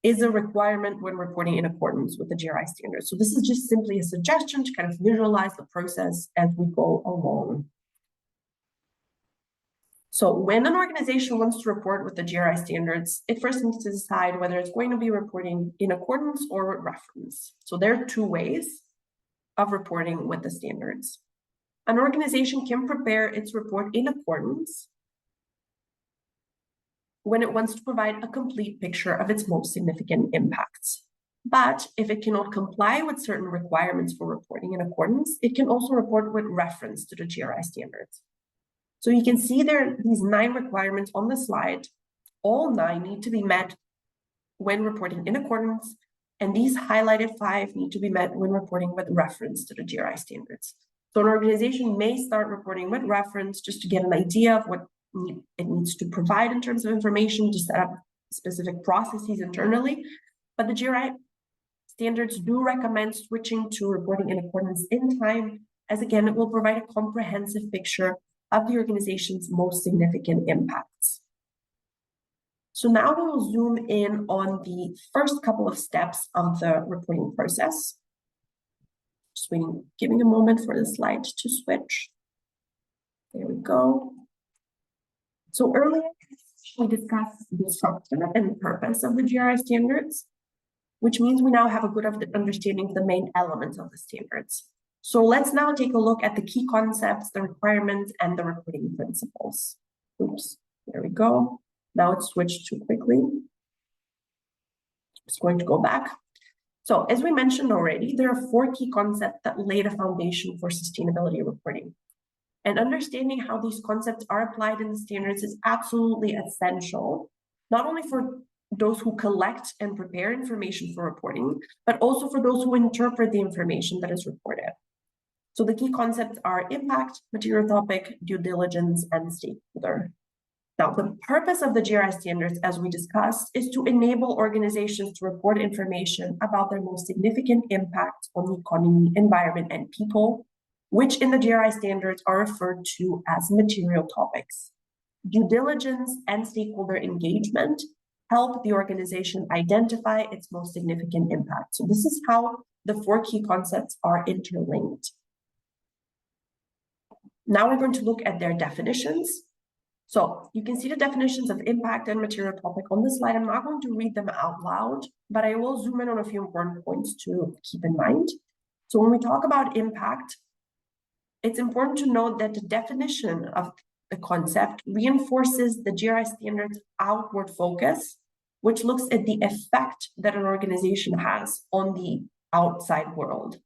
is a requirement when reporting in accordance with the GRI standards. So this is just simply a suggestion to kind of visualize the process as we go along. So when an organization wants to report with the GRI standards, it first needs to decide whether it's going to be reporting in accordance or with reference. So there are 2 ways of reporting with the standards. An organization can prepare its report in accordance when it wants to provide a complete picture of its most significant impacts. But if it cannot comply with certain requirements for reporting in accordance, it can also report with reference to the GRI standards. So you can see there are these 9 requirements on the slide. All 9 need to be met when reporting in accordance, and these highlighted 5 need to be met when reporting with reference to the GRI standards. So an organization may start reporting with reference just to get an idea of what it needs to provide in terms of information to set up specific processes internally. But the GRI standards do recommend switching to reporting in accordance in time, as again, it will provide a comprehensive picture of the organization's most significant impacts. So now we will zoom in on the first couple of steps of the reporting process. Just waiting, giving a moment for the slide to switch. There we go. So earlier, we discussed the structure and purpose of the GRI standards, which means we now have a good understanding of the main elements of the standards. So let's now take a look at the key concepts, the requirements, and the reporting principles. Oops, there we go. Now it's switched too quickly. Just going to go back. So as we mentioned already, there are 4 key concepts that lay the foundation for sustainability reporting. And understanding how these concepts are applied in the standards is absolutely essential, not only for those who collect and prepare information for reporting, but also for those who interpret the information that is reported. So the key concepts are impact, material topic, due diligence, and stakeholder. Now, the purpose of the GRI standards, as we discussed, is to enable organizations to report information about their most significant impact on the economy, environment, and people, which in the GRI standards are referred to as material topics. Due diligence and stakeholder engagement help the organization identify its most significant impact. So this is how the 4 key concepts are interlinked. Now we're going to look at their definitions. So you can see the definitions of impact and material topic on this slide. I'm not going to read them out loud, but I will zoom in on a few important points to keep in mind. So when we talk about impact, it's important to note that the definition of the concept reinforces the GRI standards outward focus, which looks at the effect that an organization has on the outside world,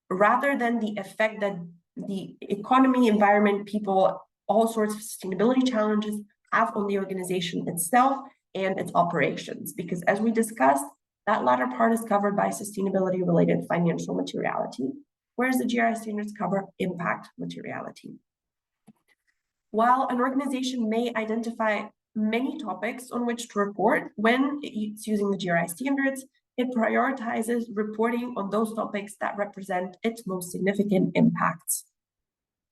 rather than the effect that the economy, environment, people, all sorts of sustainability challenges have on the organization itself and its operations. Because as we discussed, that latter part is covered by sustainability-related financial materiality, whereas the GRI standards cover impact materiality. While an organization may identify many topics on which to report when it's using the GRI standards, it prioritizes reporting on those topics that represent its most significant impacts.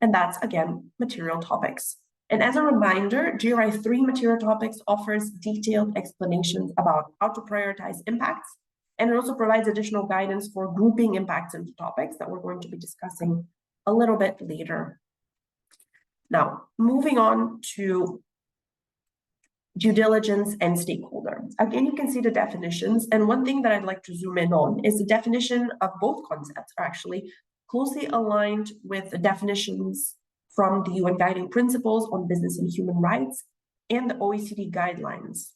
And that's, again, material topics. And as a reminder, GRI 3 material topics offers detailed explanations about how to prioritize impacts, and it also provides additional guidance for grouping impacts into topics that we're going to be discussing a little bit later. Now, moving on to due diligence and stakeholder. Again, you can see the definitions, and one thing that I'd like to zoom in on is the definition of both concepts are actually closely aligned with the definitions from the UN Guiding Principles on Business and Human Rights and the OECD guidelines.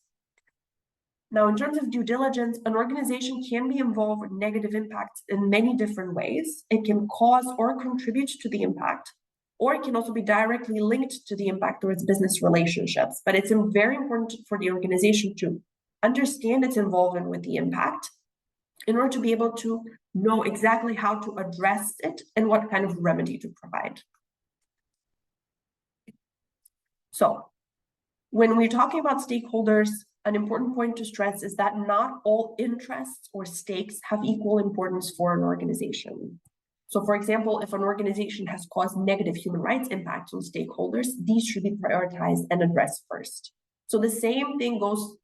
Now, in terms of due diligence, an organization can be involved with negative impacts in many different ways. It can cause or contribute to the impact, or it can also be directly linked to the impact or its business relationships. But it's very important for the organization to understand its involvement with the impact in order to be able to know exactly how to address it and what kind of remedy to provide. So when we're talking about stakeholders, an important point to stress is that not all interests or stakes have equal importance for an organization. So for example, if an organization has caused negative human rights impacts on stakeholders, these should be prioritized and addressed first. So the same thing goes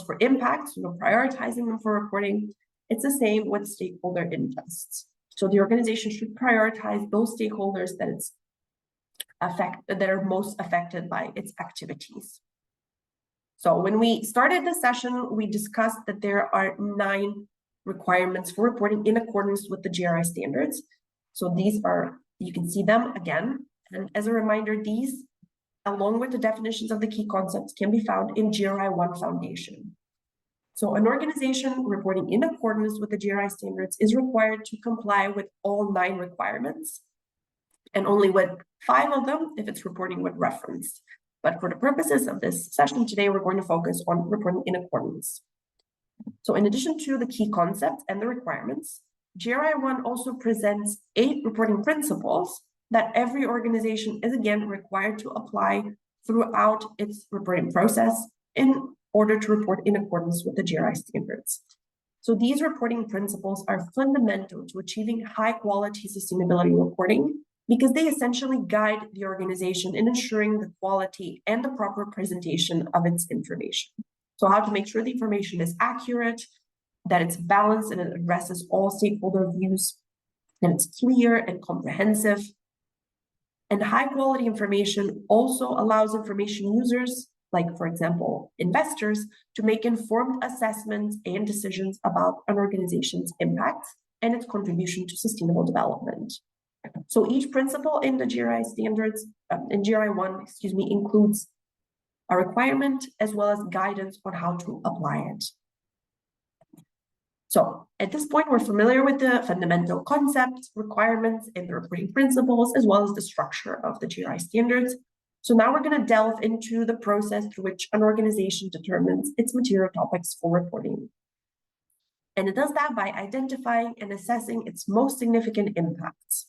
for impacts, prioritizing them for reporting. It's the same with stakeholder interests. So the organization should prioritize those stakeholders that are most affected by its activities. So when we started the session, we discussed that there are 9 requirements for reporting in accordance with the GRI standards. So these are, you can see them again. And as a reminder, these, along with the definitions of the key concepts, can be found in GRI 1 Foundation. So an organization reporting in accordance with the GRI standards is required to comply with all 9 requirements, and only with 5 of them if it's reporting with reference. But for the purposes of this session today, we're going to focus on reporting in accordance. So in addition to the key concepts and the requirements, GRI 1 also presents 8 reporting principles that every organization is again required to apply throughout its reporting process in order to report in accordance with the GRI standards. So these reporting principles are fundamental to achieving high quality sustainability reporting because they essentially guide the organization in ensuring the quality and the proper presentation of its information. So how to make sure the information is accurate, that it's balanced and it addresses all stakeholder views, and it's clear and comprehensive. And high quality information also allows information users, like for example, investors, to make informed assessments and decisions about an organization's impact and its contribution to sustainable development. So each principle in the GRI standards, in GRI 1, includes a requirement as well as guidance on how to apply it. So at this point, we're familiar with the fundamental concepts, requirements, and the reporting principles, as well as the structure of the GRI standards. So now we're going to delve into the process through which an organization determines its material topics for reporting. And it does that by identifying and assessing its most significant impacts.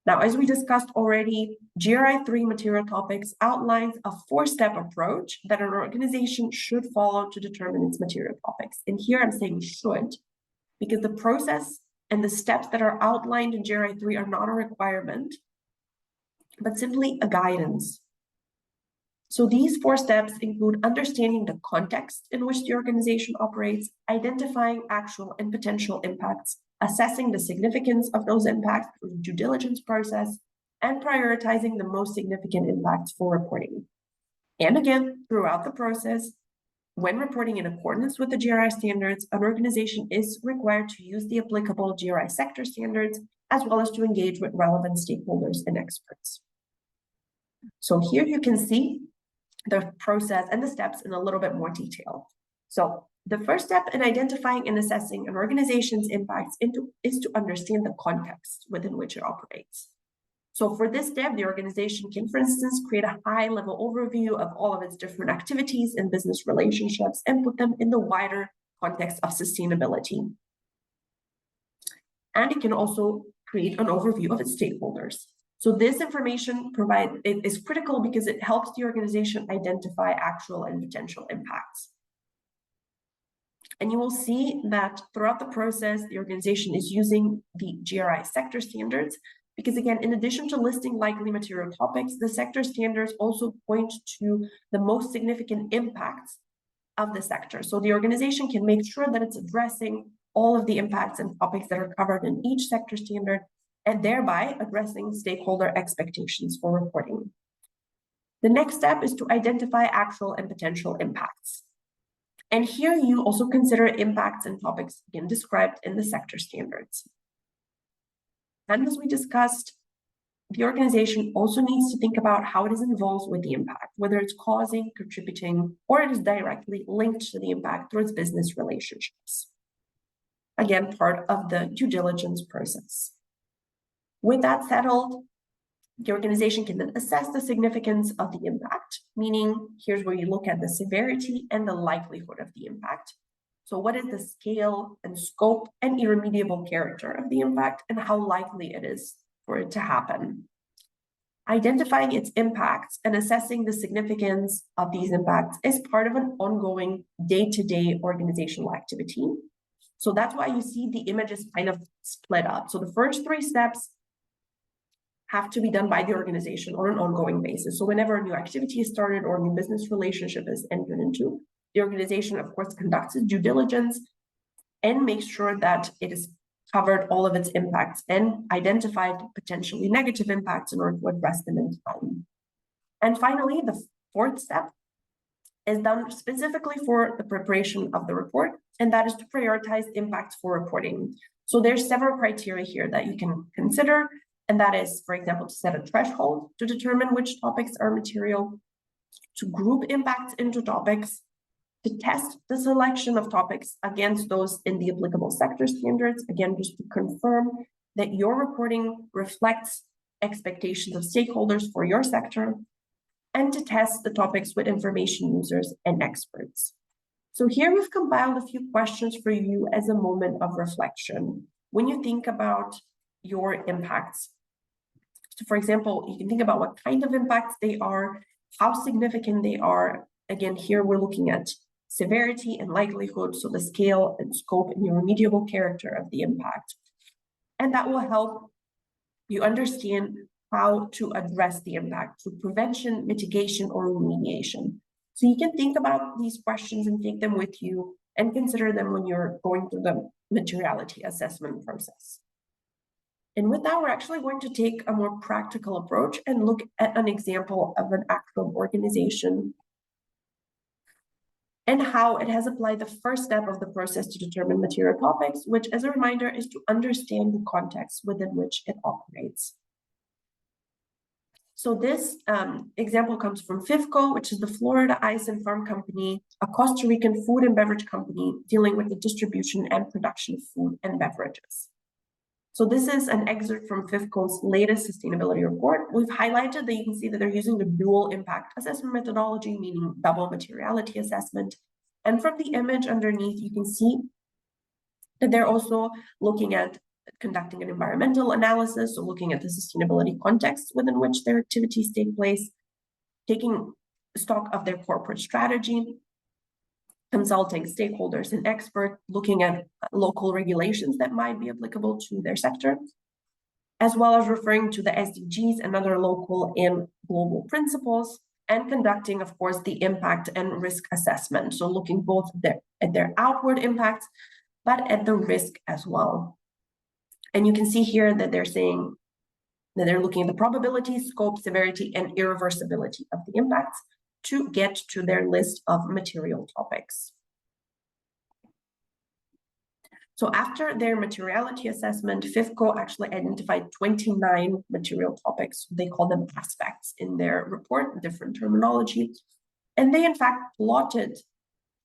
Now, as we discussed already, GRI 3 material topics outlines a 4-step approach that an organization should follow to determine its material topics. And here I'm saying should, because the process and the steps that are outlined in GRI 3 are not a requirement, but simply a guidance. So these 4 steps include understanding the context in which the organization operates, identifying actual and potential impacts, assessing the significance of those impacts through the due diligence process, and prioritizing the most significant impacts for reporting. And again, throughout the process, when reporting in accordance with the GRI standards, an organization is required to use the applicable GRI sector standards, as well as to engage with relevant stakeholders and experts. So here you can see the process and the steps in a little bit more detail. So the first step in identifying and assessing an organization's impacts is to understand the context within which it operates. So for this step, the organization can, for instance, create a high-level overview of all of its different activities and business relationships and put them in the wider context of sustainability. And it can also create an overview of its stakeholders. So this information is critical because it helps the organization identify actual and potential impacts. And you will see that throughout the process, the organization is using the GRI sector standards because, again, in addition to listing likely material topics, the sector standards also point to the most significant impacts of the sector. So the organization can make sure that it's addressing all of the impacts and topics that are covered in each sector standard, and thereby addressing stakeholder expectations for reporting. The next step is to identify actual and potential impacts. And here you also consider impacts and topics again described in the sector standards. And as we discussed, the organization also needs to think about how it is involved with the impact, whether it's causing, contributing, or it is directly linked to the impact through its business relationships. Again, part of the due diligence process. With that settled, the organization can then assess the significance of the impact, meaning here's where you look at the severity and the likelihood of the impact. So what is the scale and scope and irremediable character of the impact and how likely it is for it to happen? Identifying its impacts and assessing the significance of these impacts is part of an ongoing day-to-day organizational activity. So that's why you see the image is kind of split up. So the first three steps have to be done by the organization on an ongoing basis. So whenever a new activity is started or a new business relationship is entered into, the organization, of course, conducts its due diligence and makes sure that it has covered all of its impacts and identified potentially negative impacts in order to address them in time. And finally, the fourth step is done specifically for the preparation of the report, and that is to prioritize impacts for reporting. So there's several criteria here that you can consider. And that is, for example, to set a threshold to determine which topics are material, to group impacts into topics, to test the selection of topics against those in the applicable sector standards, again, just to confirm that your reporting reflects expectations of stakeholders for your sector, and to test the topics with information users and experts. So here we've compiled a few questions for you as a moment of reflection. When you think about your impacts. So for example, you can think about what kind of impacts they are, how significant they are. Again, here we're looking at severity and likelihood, so the scale and scope and irremediable character of the impact. And that will help you understand how to address the impact through prevention, mitigation, or remediation. So you can think about these questions and take them with you and consider them when you're going through the materiality assessment process. And with that, we're actually going to take a more practical approach and look at an example of an actual organization and how it has applied the first step of the process to determine material topics, which, as a reminder, is to understand the context within which it operates. So this example comes from FIFCO, which is the Florida Ice and Farm Company, a Costa Rican food and beverage company dealing with the distribution and production of food and beverages. So this is an excerpt from FIFCO's latest sustainability report. We've highlighted that you can see that they're using the dual impact assessment methodology, meaning double materiality assessment. And from the image underneath, you can see that they're also looking at conducting an environmental analysis, so looking at the sustainability context within which their activities take place, taking stock of their corporate strategy, consulting stakeholders and experts, looking at local regulations that might be applicable to their sector, as well as referring to the SDGs and other local and global principles, and conducting, of course, the impact and risk assessment. So looking both at their outward impacts, but at the risk as well. And you can see here that they're saying that they're looking at the probability, scope, severity, and irreversibility of the impacts. to get to their list of material topics. So after their materiality assessment, FIFCO actually identified 29 material topics. They call them aspects in their report, different terminology. And they in fact plotted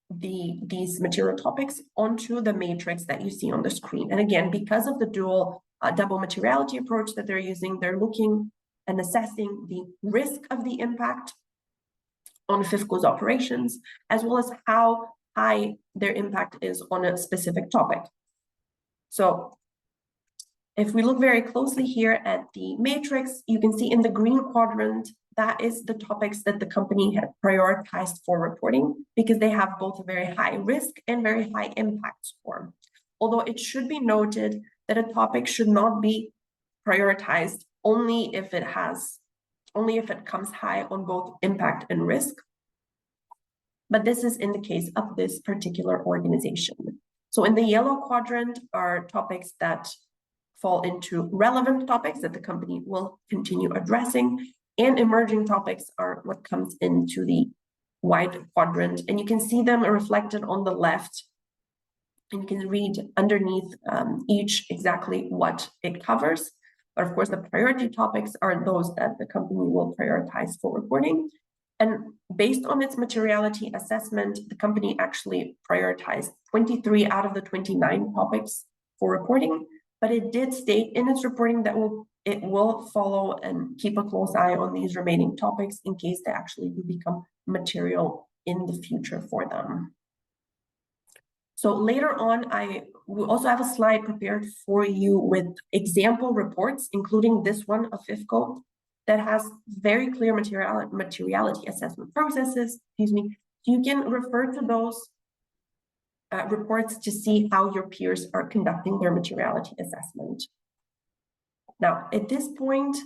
these material topics onto the matrix that you see on the screen. And again, because of the double materiality approach that they're using, they're looking and assessing the risk of the impact on FIFCO's operations, as well as how high their impact is on a specific topic. So if we look very closely here at the matrix, you can see in the green quadrant, that is the topics that the company had prioritized for reporting, because they have both a very high risk and very high impact score. Although it should be noted that a topic should not be prioritized only if it comes high on both impact and risk. But this is in the case of this particular organization. So in the yellow quadrant are topics that fall into relevant topics that the company will continue addressing, and emerging topics are what comes into the white quadrant. And you can see them reflected on the left, and you can read underneath each exactly what it covers. But of course, the priority topics are those that the company will prioritize for reporting. And based on its materiality assessment, the company actually prioritized 23 out of the 29 topics for reporting, but it did state in its reporting that it will follow and keep a close eye on these remaining topics in case they actually do become material in the future for them. So later on, I will also have a slide prepared for you with example reports, including this one of FIFCO, that has very clear materiality assessment processes, You can refer to those reports to see how your peers are conducting their materiality assessment. Now, at this point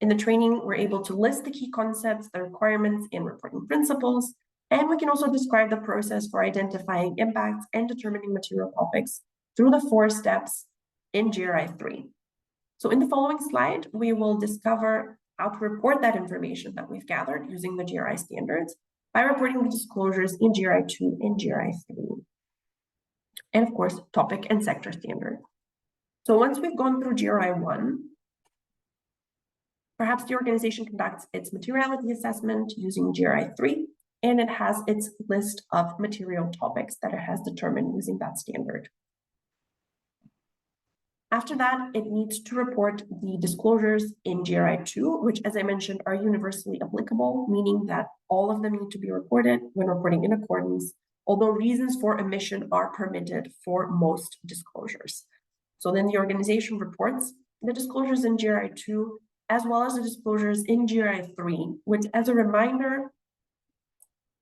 in the training, we're able to list the key concepts, the requirements, and reporting principles, and we can also describe the process for identifying impacts and determining material topics through the 4 steps in GRI 3. So in the following slide, we will discover how to report that information that we've gathered using the GRI standards by reporting the disclosures in GRI 2 and GRI 3. And of course, topic and sector standard. So once we've gone through GRI 1, perhaps the organization conducts its materiality assessment using GRI 3, and it has its list of material topics that it has determined using that standard. After that, it needs to report the disclosures in GRI 2, which, as I mentioned, are universally applicable, meaning that all of them need to be reported when reporting in accordance, although reasons for omission are permitted for most disclosures. So then the organization reports the disclosures in GRI 2, as well as the disclosures in GRI 3, which, as a reminder,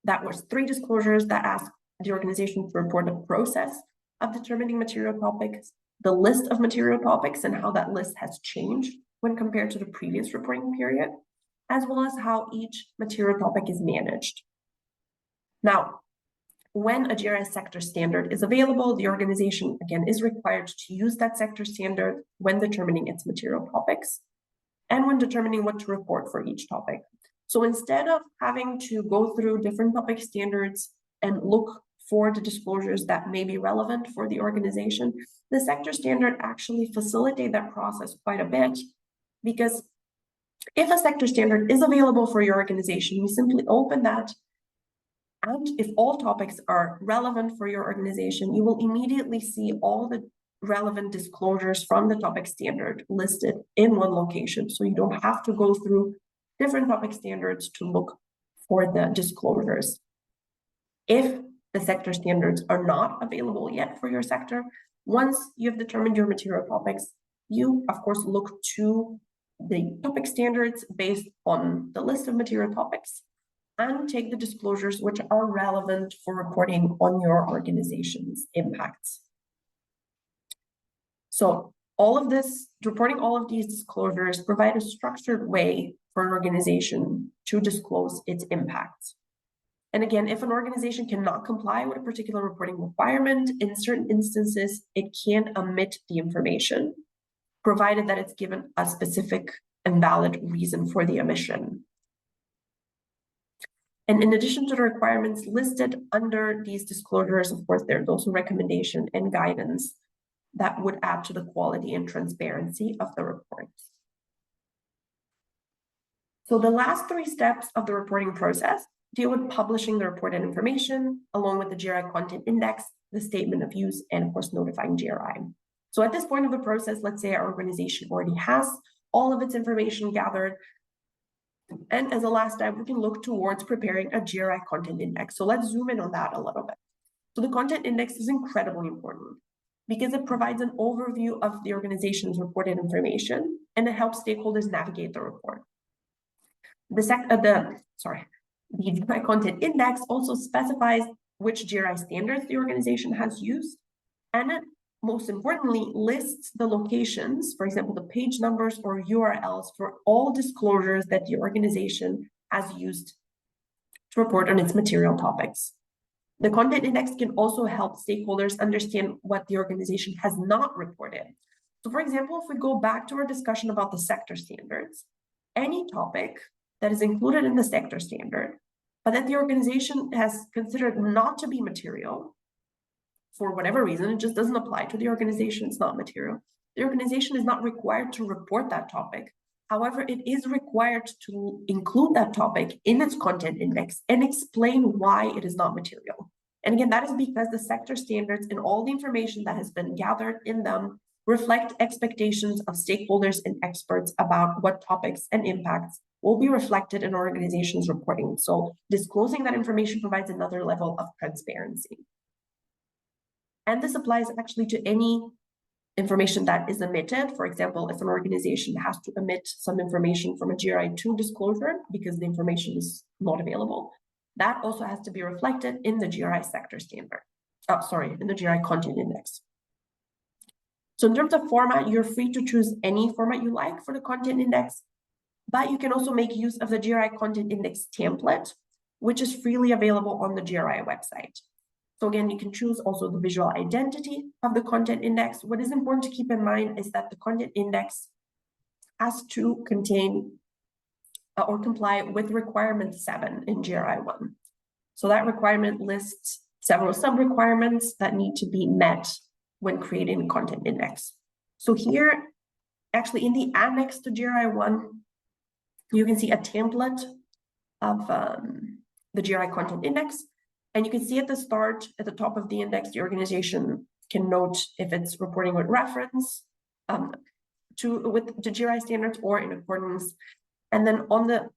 that was 3 disclosures that ask the organization to report the process of determining material topics, the list of material topics and how that list has changed when compared to the previous reporting period, as well as how each material topic is managed. Now, when a GRI sector standard is available, the organization, again, is required to use that sector standard when determining its material topics and when determining what to report for each topic. So instead of having to go through different topic standards and look for the disclosures that may be relevant for the organization, the sector standard actually facilitates that process quite a bit, because if a sector standard is available for your organization, you simply open that, and if all topics are relevant for your organization, you will immediately see all the relevant disclosures from the topic standard listed in one location. So you don't have to go through different topic standards to look for the disclosures. If the sector standards are not available yet for your sector, once you've determined your material topics, you, of course, look to the topic standards based on the list of material topics and take the disclosures which are relevant for reporting on your organization's impacts. So reporting all of these disclosures provide a structured way for an organization to disclose its impacts. And again, if an organization cannot comply with a particular reporting requirement, in certain instances, it can omit the information, provided that it's given a specific and valid reason for the omission. And in addition to the requirements listed under these disclosures, of course, there's also recommendation and guidance that would add to the quality and transparency of the reports. So the last 3 steps of the reporting process deal with publishing the reported information, along with the GRI content index, the statement of use, and of course, notifying GRI. So at this point of the process, let's say our organization already has all of its information gathered. And as a last step, we can look towards preparing a GRI content index. So let's zoom in on that a little bit. So the content index is incredibly important because it provides an overview of the organization's reported information, and it helps stakeholders navigate the report. The GRI content index also specifies which GRI standards the organization has used, and it most importantly lists the locations, for example, the page numbers or URLs for all disclosures that the organization has used to report on its material topics. The content index can also help stakeholders understand what the organization has not reported. So for example, if we go back to our discussion about the sector standards, any topic that is included in the sector standard, but that the organization has considered not to be material, for whatever reason, it just doesn't apply to the organization, it's not material. The organization is not required to report that topic. However, it is required to include that topic in its content index and explain why it is not material. And again, that is because the sector standards and all the information that has been gathered in them reflect expectations of stakeholders and experts about what topics and impacts will be reflected in our organization's reporting. So disclosing that information provides another level of transparency. And this applies actually to any information that is omitted. For example, if an organization has to omit some information from a GRI 2 disclosure because the information is not available, that also has to be reflected in the GRI sector standard. In the GRI content index. So in terms of format, you're free to choose any format you like for the content index, but you can also make use of the GRI content index template, which is freely available on the GRI website. So again, you can choose also the visual identity of the content index. What is important to keep in mind is that the content index has to contain or comply with requirement 7 in GRI 1. So that requirement lists several sub-requirements that need to be met when creating a content index. So here, actually in the annex to GRI 1, you can see a template of the GRI content index. And you can see at the start, at the top of the index, the organization can note if it's reporting with reference to GRI standards or in accordance. And then on the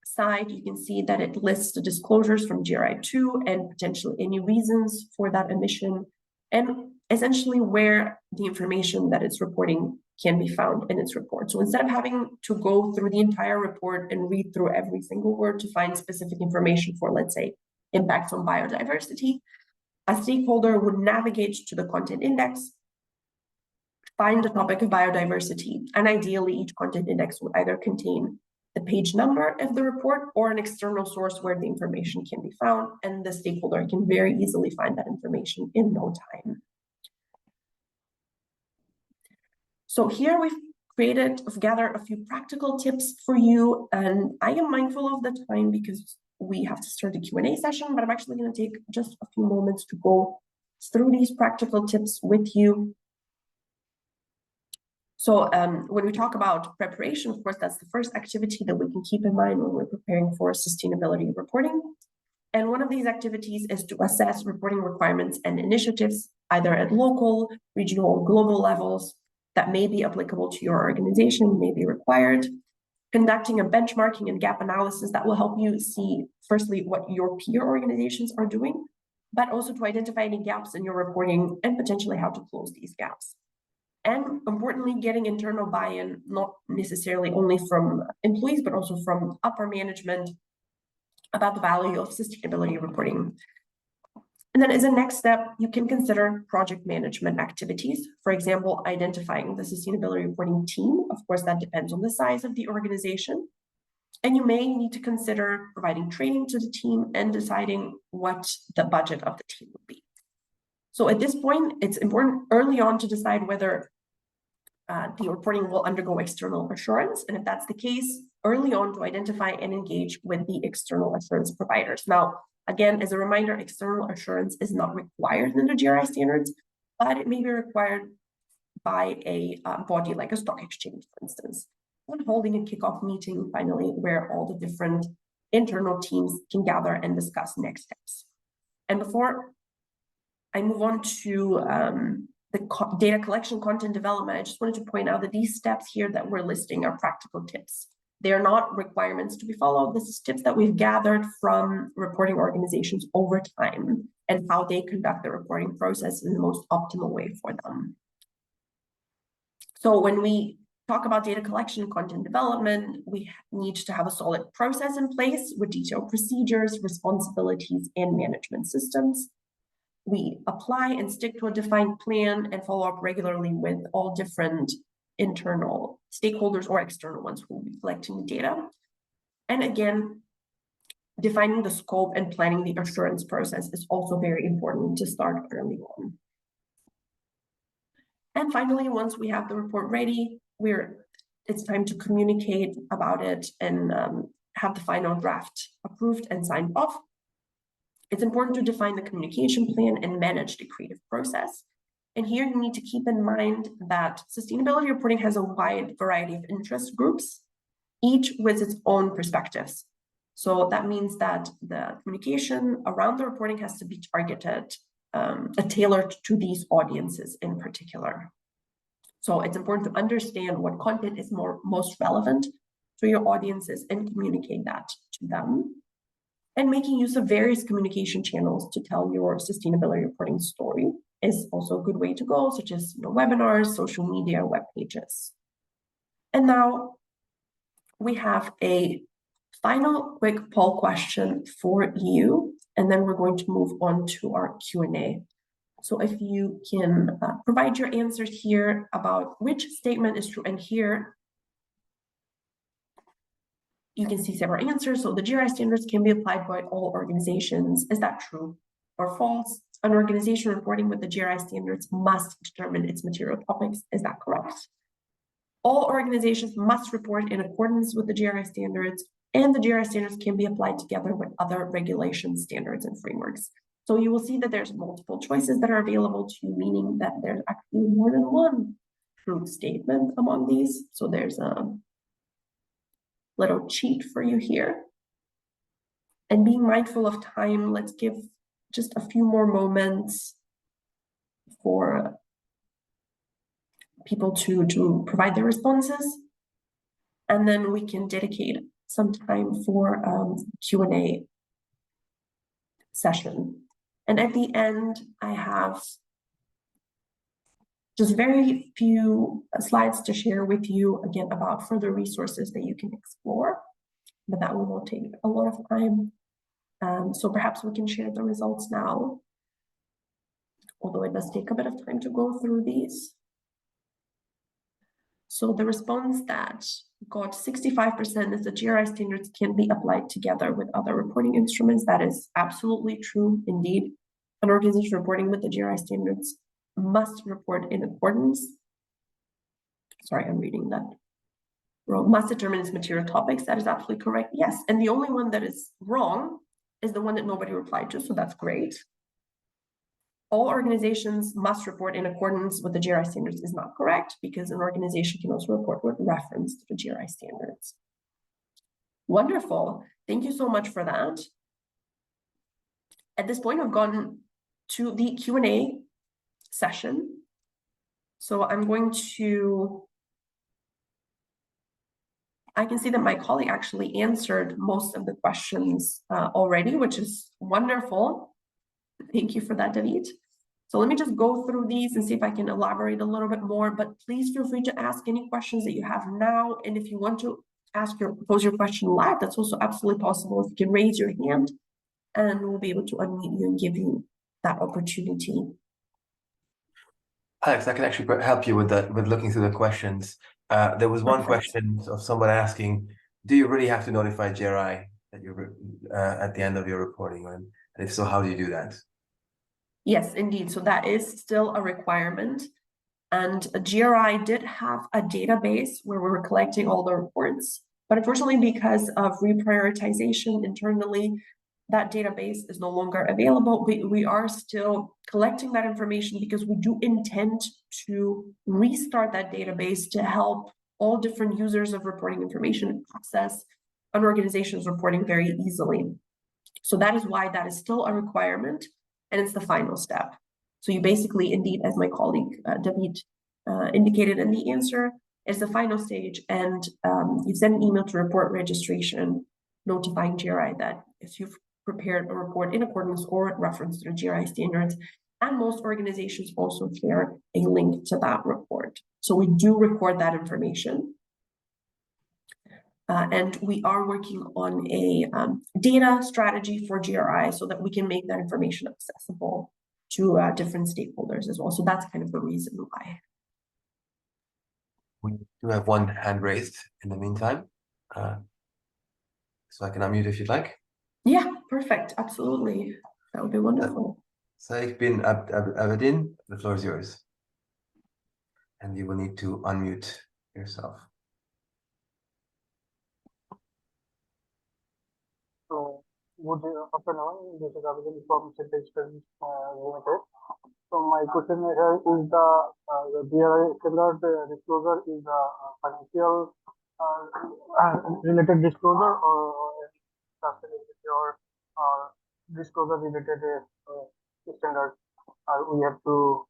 side, you can see that it lists the disclosures from GRI 2 and potentially any reasons for that omission, and essentially where the information that it's reporting can be found in its report. So instead of having to go through the entire report and read through every single word to find specific information for, let's say, impacts on biodiversity, a stakeholder would navigate to the content index, find the topic of biodiversity, and ideally each content index would either contain the page number of the report or an external source where the information can be found, and the stakeholder can very easily find that information in no time. So here we've gathered a few practical tips for you, and I am mindful of the time because we have to start the Q&A session, but I'm actually going to take just a few moments to go through these practical tips with you. So when we talk about preparation, of course, that's the first activity that we can keep in mind when we're preparing for sustainability reporting. And one of these activities is to assess reporting requirements and initiatives, either at local, regional, or global levels that may be applicable to your organization, may be required. Conducting a benchmarking and gap analysis that will help you see, firstly, what your peer organizations are doing, but also to identify any gaps in your reporting and potentially how to close these gaps. And importantly, getting internal buy-in, not necessarily only from employees, but also from upper management about the value of sustainability reporting. And then as a next step, you can consider project management activities. For example, identifying the sustainability reporting team. Of course, that depends on the size of the organization. And you may need to consider providing training to the team and deciding what the budget of the team would be. So at this point, it's important early on to decide whether the reporting will undergo external assurance, and if that's the case, early on to identify and engage with the external assurance providers. Now, again, as a reminder, external assurance is not required in the GRI standards, but it may be required by a body like a stock exchange, for instance, when holding a kickoff meeting, finally, where all the different internal teams can gather and discuss next steps. And before I move on to the data collection, content development, I just wanted to point out that these steps here that we're listing are practical tips. They are not requirements to be followed. This is tips that we've gathered from reporting organizations over time and how they conduct the reporting process in the most optimal way for them. So when we talk about data collection, content development, we need to have a solid process in place with detailed procedures, responsibilities, and management systems. We apply and stick to a defined plan and follow up regularly with all different internal stakeholders or external ones who will be collecting the data. And again, defining the scope and planning the assurance process is also very important to start early on. And finally, once we have the report ready, it's time to communicate about it and have the final draft approved and signed off. It's important to define the communication plan and manage the creative process. And here you need to keep in mind that sustainability reporting has a wide variety of interest groups, each with its own perspectives. So that means that the communication around the reporting has to be targeted, tailored to these audiences in particular. So it's important to understand what content is most relevant to your audiences and communicate that to them. And making use of various communication channels to tell your sustainability reporting story is also a good way to go, such as webinars, social media, web pages. And now we have a final quick poll question for you, and then we're going to move on to our Q&A. So if you can provide your answers here about which statement is true, and here you can see several answers. So the GRI standards can be applied by all organizations. Is that true or false? An organization reporting with the GRI standards must determine its material topics. Is that correct? All organizations must report in accordance with the GRI standards, and the GRI standards can be applied together with other regulations, standards, and frameworks. So you will see that there's multiple choices that are available to you, meaning that there's actually more than one true statement among these. So there's a little cheat for you here. And being mindful of time, let's give just a few more moments for people to provide their responses. And then we can dedicate some time for Q&A session. And at the end, I have just very few slides to share with you, again, about further resources that you can explore, but that will not take a lot of time. So perhaps we can share the results now, although it does take a bit of time to go through these. So the response that got 65% is the GRI standards can be applied together with other reporting instruments. That is absolutely true indeed. An organization reporting with the GRI standards must report in accordance. Sorry, I'm reading that wrong. Must determine its material topics. That is absolutely correct. Yes. And the only one that is wrong is the one that nobody replied to. So that's great. All organizations must report in accordance with the GRI standards is not correct, because an organization can also report with reference to the GRI standards. Wonderful. Thank you so much for that. At this point, we've gone to the Q&A session. So I'm going to, I can see that my colleague actually answered most of the questions already, which is wonderful. Thank you for that, David. So let me just go through these and see if I can elaborate a little bit more, but please feel free to ask any questions that you have now. And if you want to pose your question live, that's also absolutely possible. If you can raise your hand and we'll be able to unmute you and give you that opportunity. Alex, I can actually help you with that, with looking through the questions. There was one question of someone asking, do you really have to notify GRI that you're at the end of your reporting? And if so, how do you do that? Yes, indeed. So that is still a requirement. And GRI did have a database where we were collecting all the reports, but unfortunately, because of reprioritization internally, that database is no longer available. We are still collecting that information because we do intend to restart that database to help all different users of reporting information access an organization's reporting very easily. So that is why that is still a requirement, and it's the final step. So you basically, indeed, as my colleague David indicated in the answer, is the final stage, and you send an email to report registration notifying GRI that if you've prepared a report in accordance or reference to the GRI standards, and most organizations also share a link to that report. So we do record that information. And we are working on a data strategy for GRI so that we can make that information accessible to different stakeholders as well. So that's kind of the reason why. We do have one hand raised in the meantime. So I can unmute if you'd like. Yeah, perfect. Absolutely. That would be wonderful. Saif bin Abedin, the floor is yours. And you will need to unmute yourself. So, good afternoon. This is Abedin from Center Studies Limited. So, my question here is the GRI standard disclosure is the financial related disclosure or sustainability or disclosure related standard we have to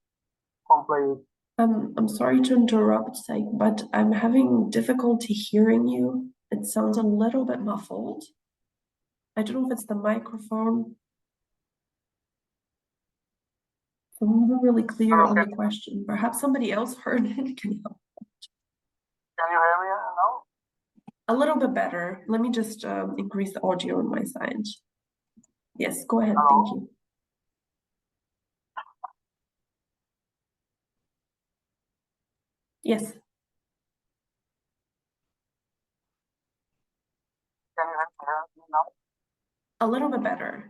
comply with. I'm sorry to interrupt, Saik, but I'm having difficulty hearing you. It sounds a little bit muffled. I don't know if it's the microphone. I'm not really clear on the question. Perhaps somebody else heard it. Can you help? Can you hear me now? A little bit better. Let me just increase the audio on my side. Yes, go ahead. Hello? Thank you. Yes. Can you hear me now? A little bit better.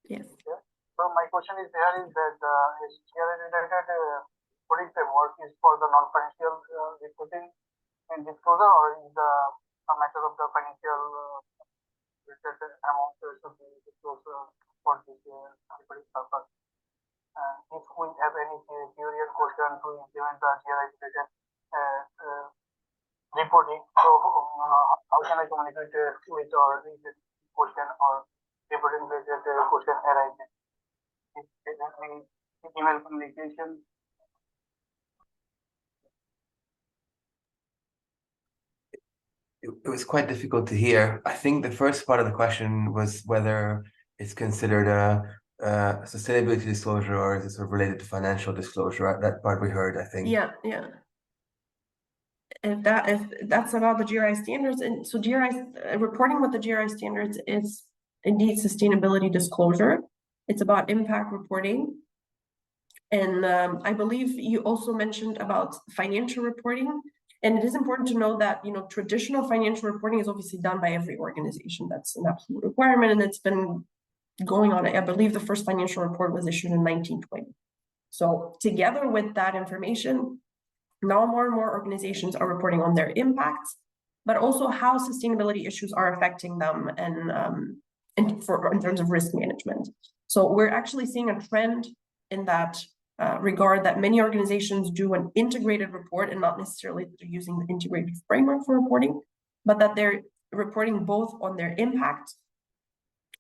Yes. Yeah. So my question is here is that is GRI related reporting framework is for the non-financial reporting and disclosure, or is a matter of the financial related amount should be disclosed for this reporting purpose? If we have any theory and question to implement the GRI related reporting, so how can I communicate with or question or reporting related question arises? Email communication. It was quite difficult to hear. I think the first part of the question was whether it's considered a sustainability disclosure or is it sort of related to financial disclosure. That part we heard, I think. Yeah, yeah. If that's about the GRI standards, and so GRI reporting with the GRI standards is indeed sustainability disclosure. It's about impact reporting. And I believe you also mentioned about financial reporting. And it is important to know that, you know, traditional financial reporting is obviously done by every organization. That's an absolute requirement, and it's been going on. I believe the first financial report was issued in 1920. So together with that information, now more and more organizations are reporting on their impacts, but also how sustainability issues are affecting them and in terms of risk management. So we're actually seeing a trend in that regard, that many organizations do an integrated report, and not necessarily that they're using the integrated framework for reporting, but that they're reporting both on their impact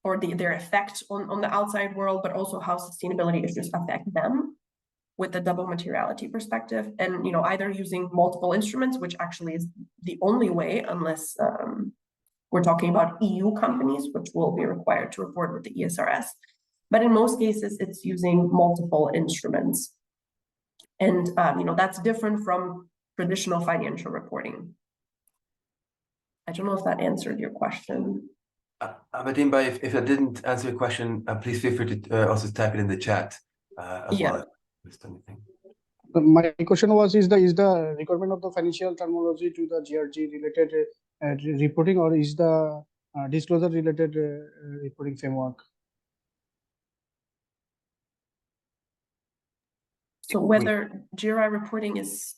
or their effect on the outside world, but also how sustainability issues affect them with the double materiality perspective, and you know, either using multiple instruments, which actually is the only way, unless we're talking about EU companies, which will be required to report with the ESRS. But in most cases, it's using multiple instruments. And you know, that's different from traditional financial reporting. I don't know if that answered your question. Abedin, if I didn't answer your question, please feel free to also type it in the chat as well. Anything. My question was: is the requirement of the financial terminology to the GRG related reporting, or is the disclosure related reporting framework? So whether GRI reporting is,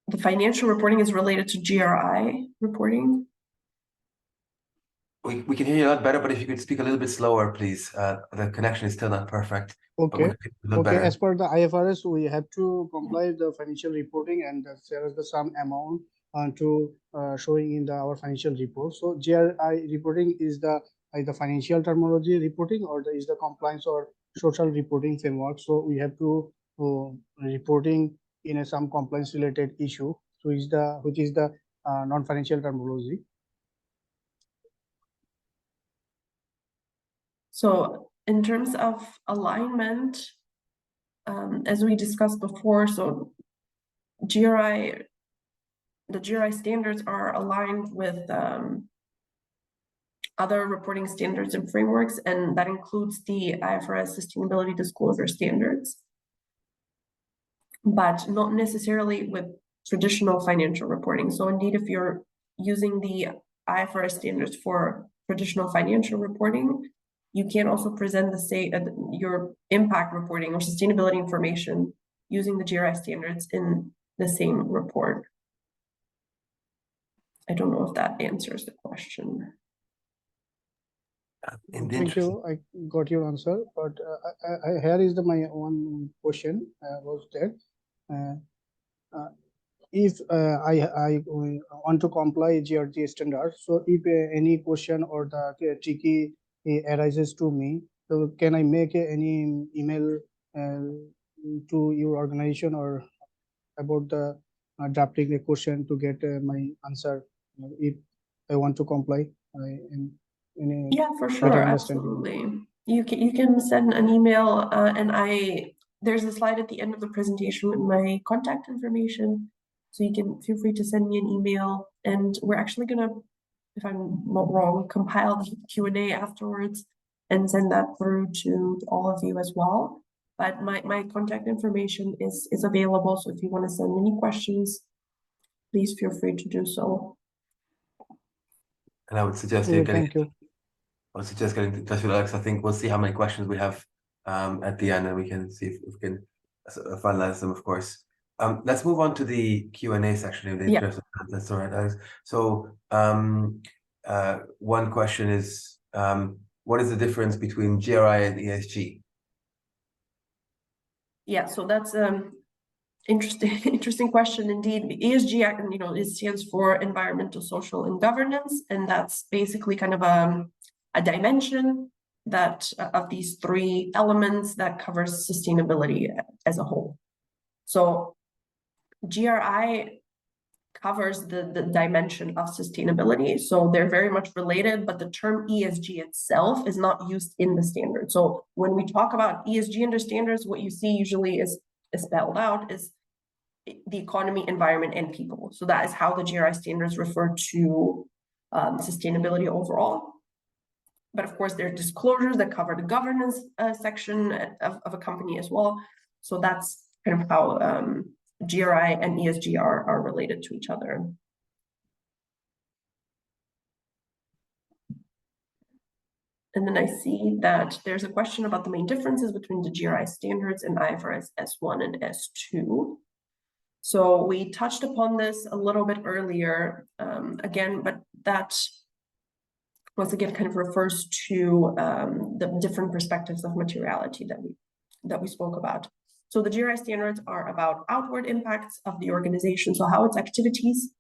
the financial reporting is related to GRI reporting? We can hear you a lot better, but if you could speak a little bit slower, please. The connection is still not perfect. But we Okay. can hear you a little Okay. better. As per the IFRS, we have to comply the financial reporting, and there is the some amount to showing in our financial report. So GRI reporting is the financial terminology reporting, or is the compliance or social reporting framework. So we have to reporting in some compliance related issue. So which is the non-financial terminology. So in terms of alignment, as we discussed before, so the GRI standards are aligned with other reporting standards and frameworks, and that includes the IFRS sustainability disclosure standards, but not necessarily with traditional financial reporting. So indeed, if you're using the IFRS standards for traditional financial reporting, you can also present your impact reporting or sustainability information using the GRI standards in the same report. I don't know if that answers the question. Thank you. I got your answer, but here is my one question was that if I want to comply GRG standards, so if any question or the tricky arises to me, so can I make any email to your organization or about the drafting a question to get my answer if I want to comply? Yeah, for sure, absolutely. You can send an email, and there's a slide at the end of the presentation with my contact information, so you can feel free to send me an email, and we're actually gonna, if I'm not wrong, compile the Q&A afterwards and send that through to all of you as well. But my contact information is available, so if you want to send any questions, please feel free to do so. And I would suggest I would suggest getting in touch with Alex. I think we'll see how many questions we have at the end, and we can see if we can finalize them, of course. Let's move on to the Q&A section in the interest of time. That's all right, Alex. So one question is, what is the difference between GRI and ESG? Yeah, so that's interesting question indeed. ESG, it stands for environmental, social, and governance, and that's basically kind of a dimension that of these three elements that covers sustainability as a whole. So GRI covers the dimension of sustainability, so they're very much related, but the term ESG itself is not used in the standard. So when we talk about ESG under standards, what you see usually is spelled out is the economy, environment, and people. So that is how the GRI standards refer to sustainability overall. But of course, there are disclosures that cover the governance section of a company as well. So that's kind of how GRI and ESG are related to each other. And then I see that there's a question about the main differences between the GRI standards and IFRS S1 and S2. So we touched upon this a little bit earlier, again, but that once again kind of refers to the different perspectives of materiality that we spoke about. So the GRI standards are about outward impacts of the organization, so how its activities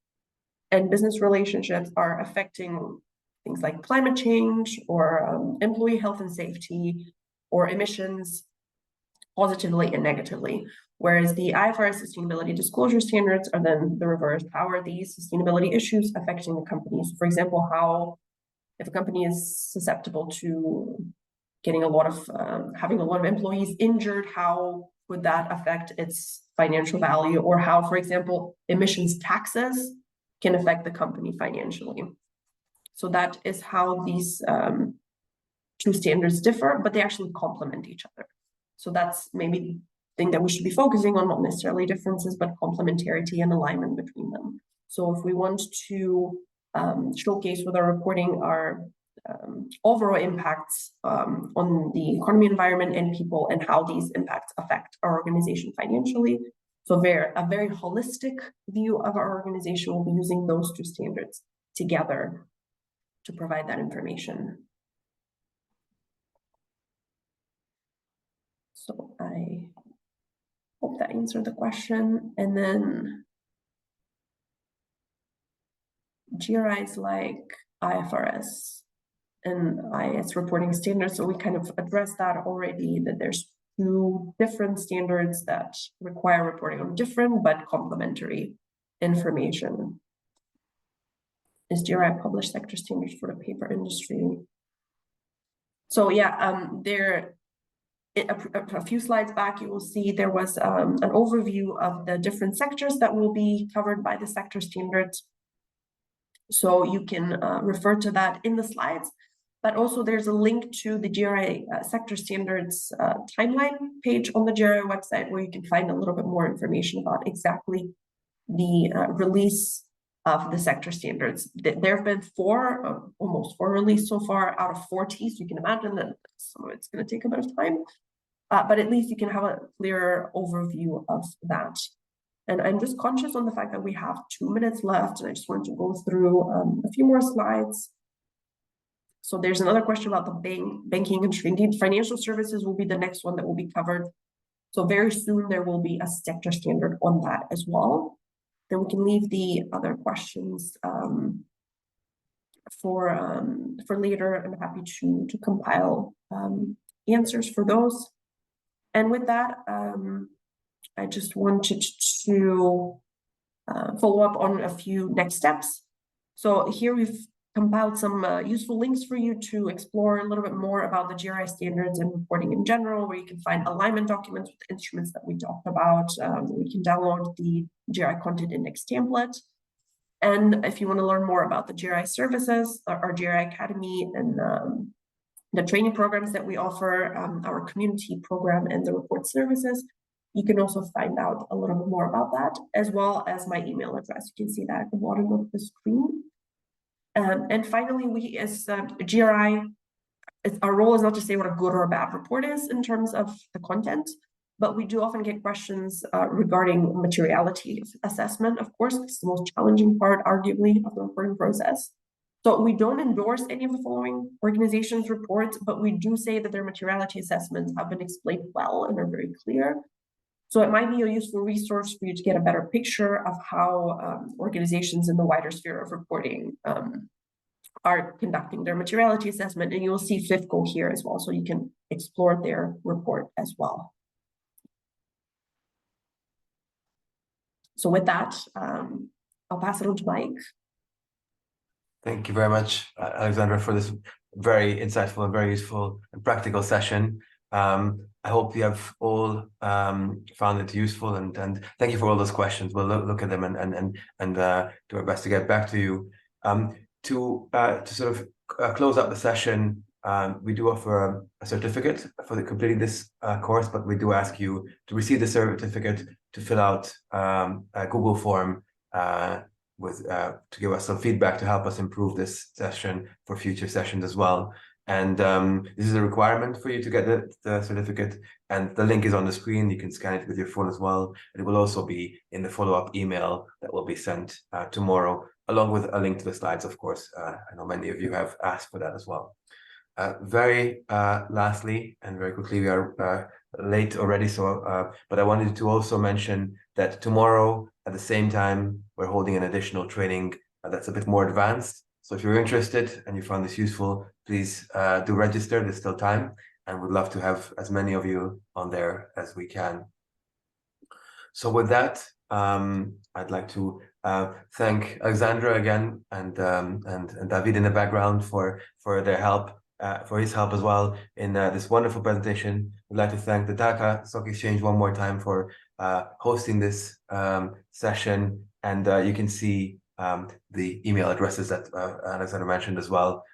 and business relationships are affecting things like climate change or employee health and safety or emissions positively and negatively. Whereas the IFRS sustainability disclosure standards are then the reverse. How are these sustainability issues affecting the companies? For example, if a company is susceptible to getting having a lot of employees injured, how would that affect its financial value? Or how, for example, emissions taxes can affect the company financially. So that is how these two standards differ, but they actually complement each other. So that's maybe the thing that we should be focusing on, not necessarily differences, but complementarity and alignment between them. So if we want to showcase with our reporting our overall impacts on the economy, environment, and people, and how these impacts affect our organization financially. So a very holistic view of our organization will be using those two standards together to provide that information. So I hope that answered the question. And then GRI is like IFRS and IS reporting standards. So we kind of addressed that already, that there's two different standards that require reporting on different but complementary information. Is GRI published sector standards for the paper industry? So yeah, a few slides back, you will see there was an overview of the different sectors that will be covered by the sector standards. So you can refer to that in the slides, but also there's a link to the GRI sector standards timeline page on the GRI website, where you can find a little bit more information about exactly the release of the sector standards. There have been almost four released so far out of 40, so you can imagine that some of it's going to take a bit of time, but at least you can have a clearer overview of that. And I'm just conscious on the fact that we have 2 minutes left, and I just want to go through a few more slides. So there's another question about the banking industry. Indeed, financial services will be the next one that will be covered. So very soon there will be a sector standard on that as well. Then we can leave the other questions for later. I'm happy to compile answers for those. And with that, I just wanted to follow up on a few next steps. So here we've compiled some useful links for you to explore a little bit more about the GRI standards and reporting in general, where you can find alignment documents with the instruments that we talked about. We can download the GRI content index template. And if you want to learn more about the GRI services, our GRI Academy, and the training programs that we offer, our community program, and the report services, you can also find out a little bit more about that, as well as my email address. You can see that at the bottom of the screen. And finally, we as GRI, our role is not to say what a good or a bad report is in terms of the content, but we do often get questions regarding materiality assessment. Of course, it's the most challenging part, arguably, of the reporting process. So we don't endorse any of the following organizations' reports, but we do say that their materiality assessments have been explained well and are very clear. So it might be a useful resource for you to get a better picture of how organizations in the wider sphere of reporting are conducting their materiality assessment. And you will see FIFCO here as well, so you can explore their report as well. So with that, I'll pass it on to Mike. Thank you very much, Alexandra, for this very insightful and very useful and practical session. I hope you have all found it useful, and thank you for all those questions. We'll look at them and do our best to get back to you. To sort of close up the session, we do offer a certificate for completing this course, but we do ask you to receive the certificate to fill out a Google form to give us some feedback to help us improve this session for future sessions as well. And this is a requirement for you to get the certificate, and the link is on the screen. You can scan it with your phone as well. And it will also be in the follow-up email that will be sent tomorrow, along with a link to the slides, of course. I know many of you have asked for that as well. Very lastly, and very quickly, we are late already, so but I wanted to also mention that tomorrow at the same time, we're holding an additional training that's a bit more advanced. So if you're interested and you found this useful, please do register. There's still time, and we'd love to have as many of you on there as we can. So with that, I'd like to thank Alexandra again and David in the background for their help, for his help as well in this wonderful presentation. We'd like to thank the Dhaka Stock Exchange one more time for hosting this session, and you can see the email addresses that Alexandra mentioned as well.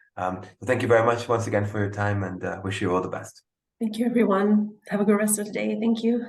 Thank you very much once again for your time, and wish you all the best. Thank you, everyone. Have a good rest of the day. Thank you.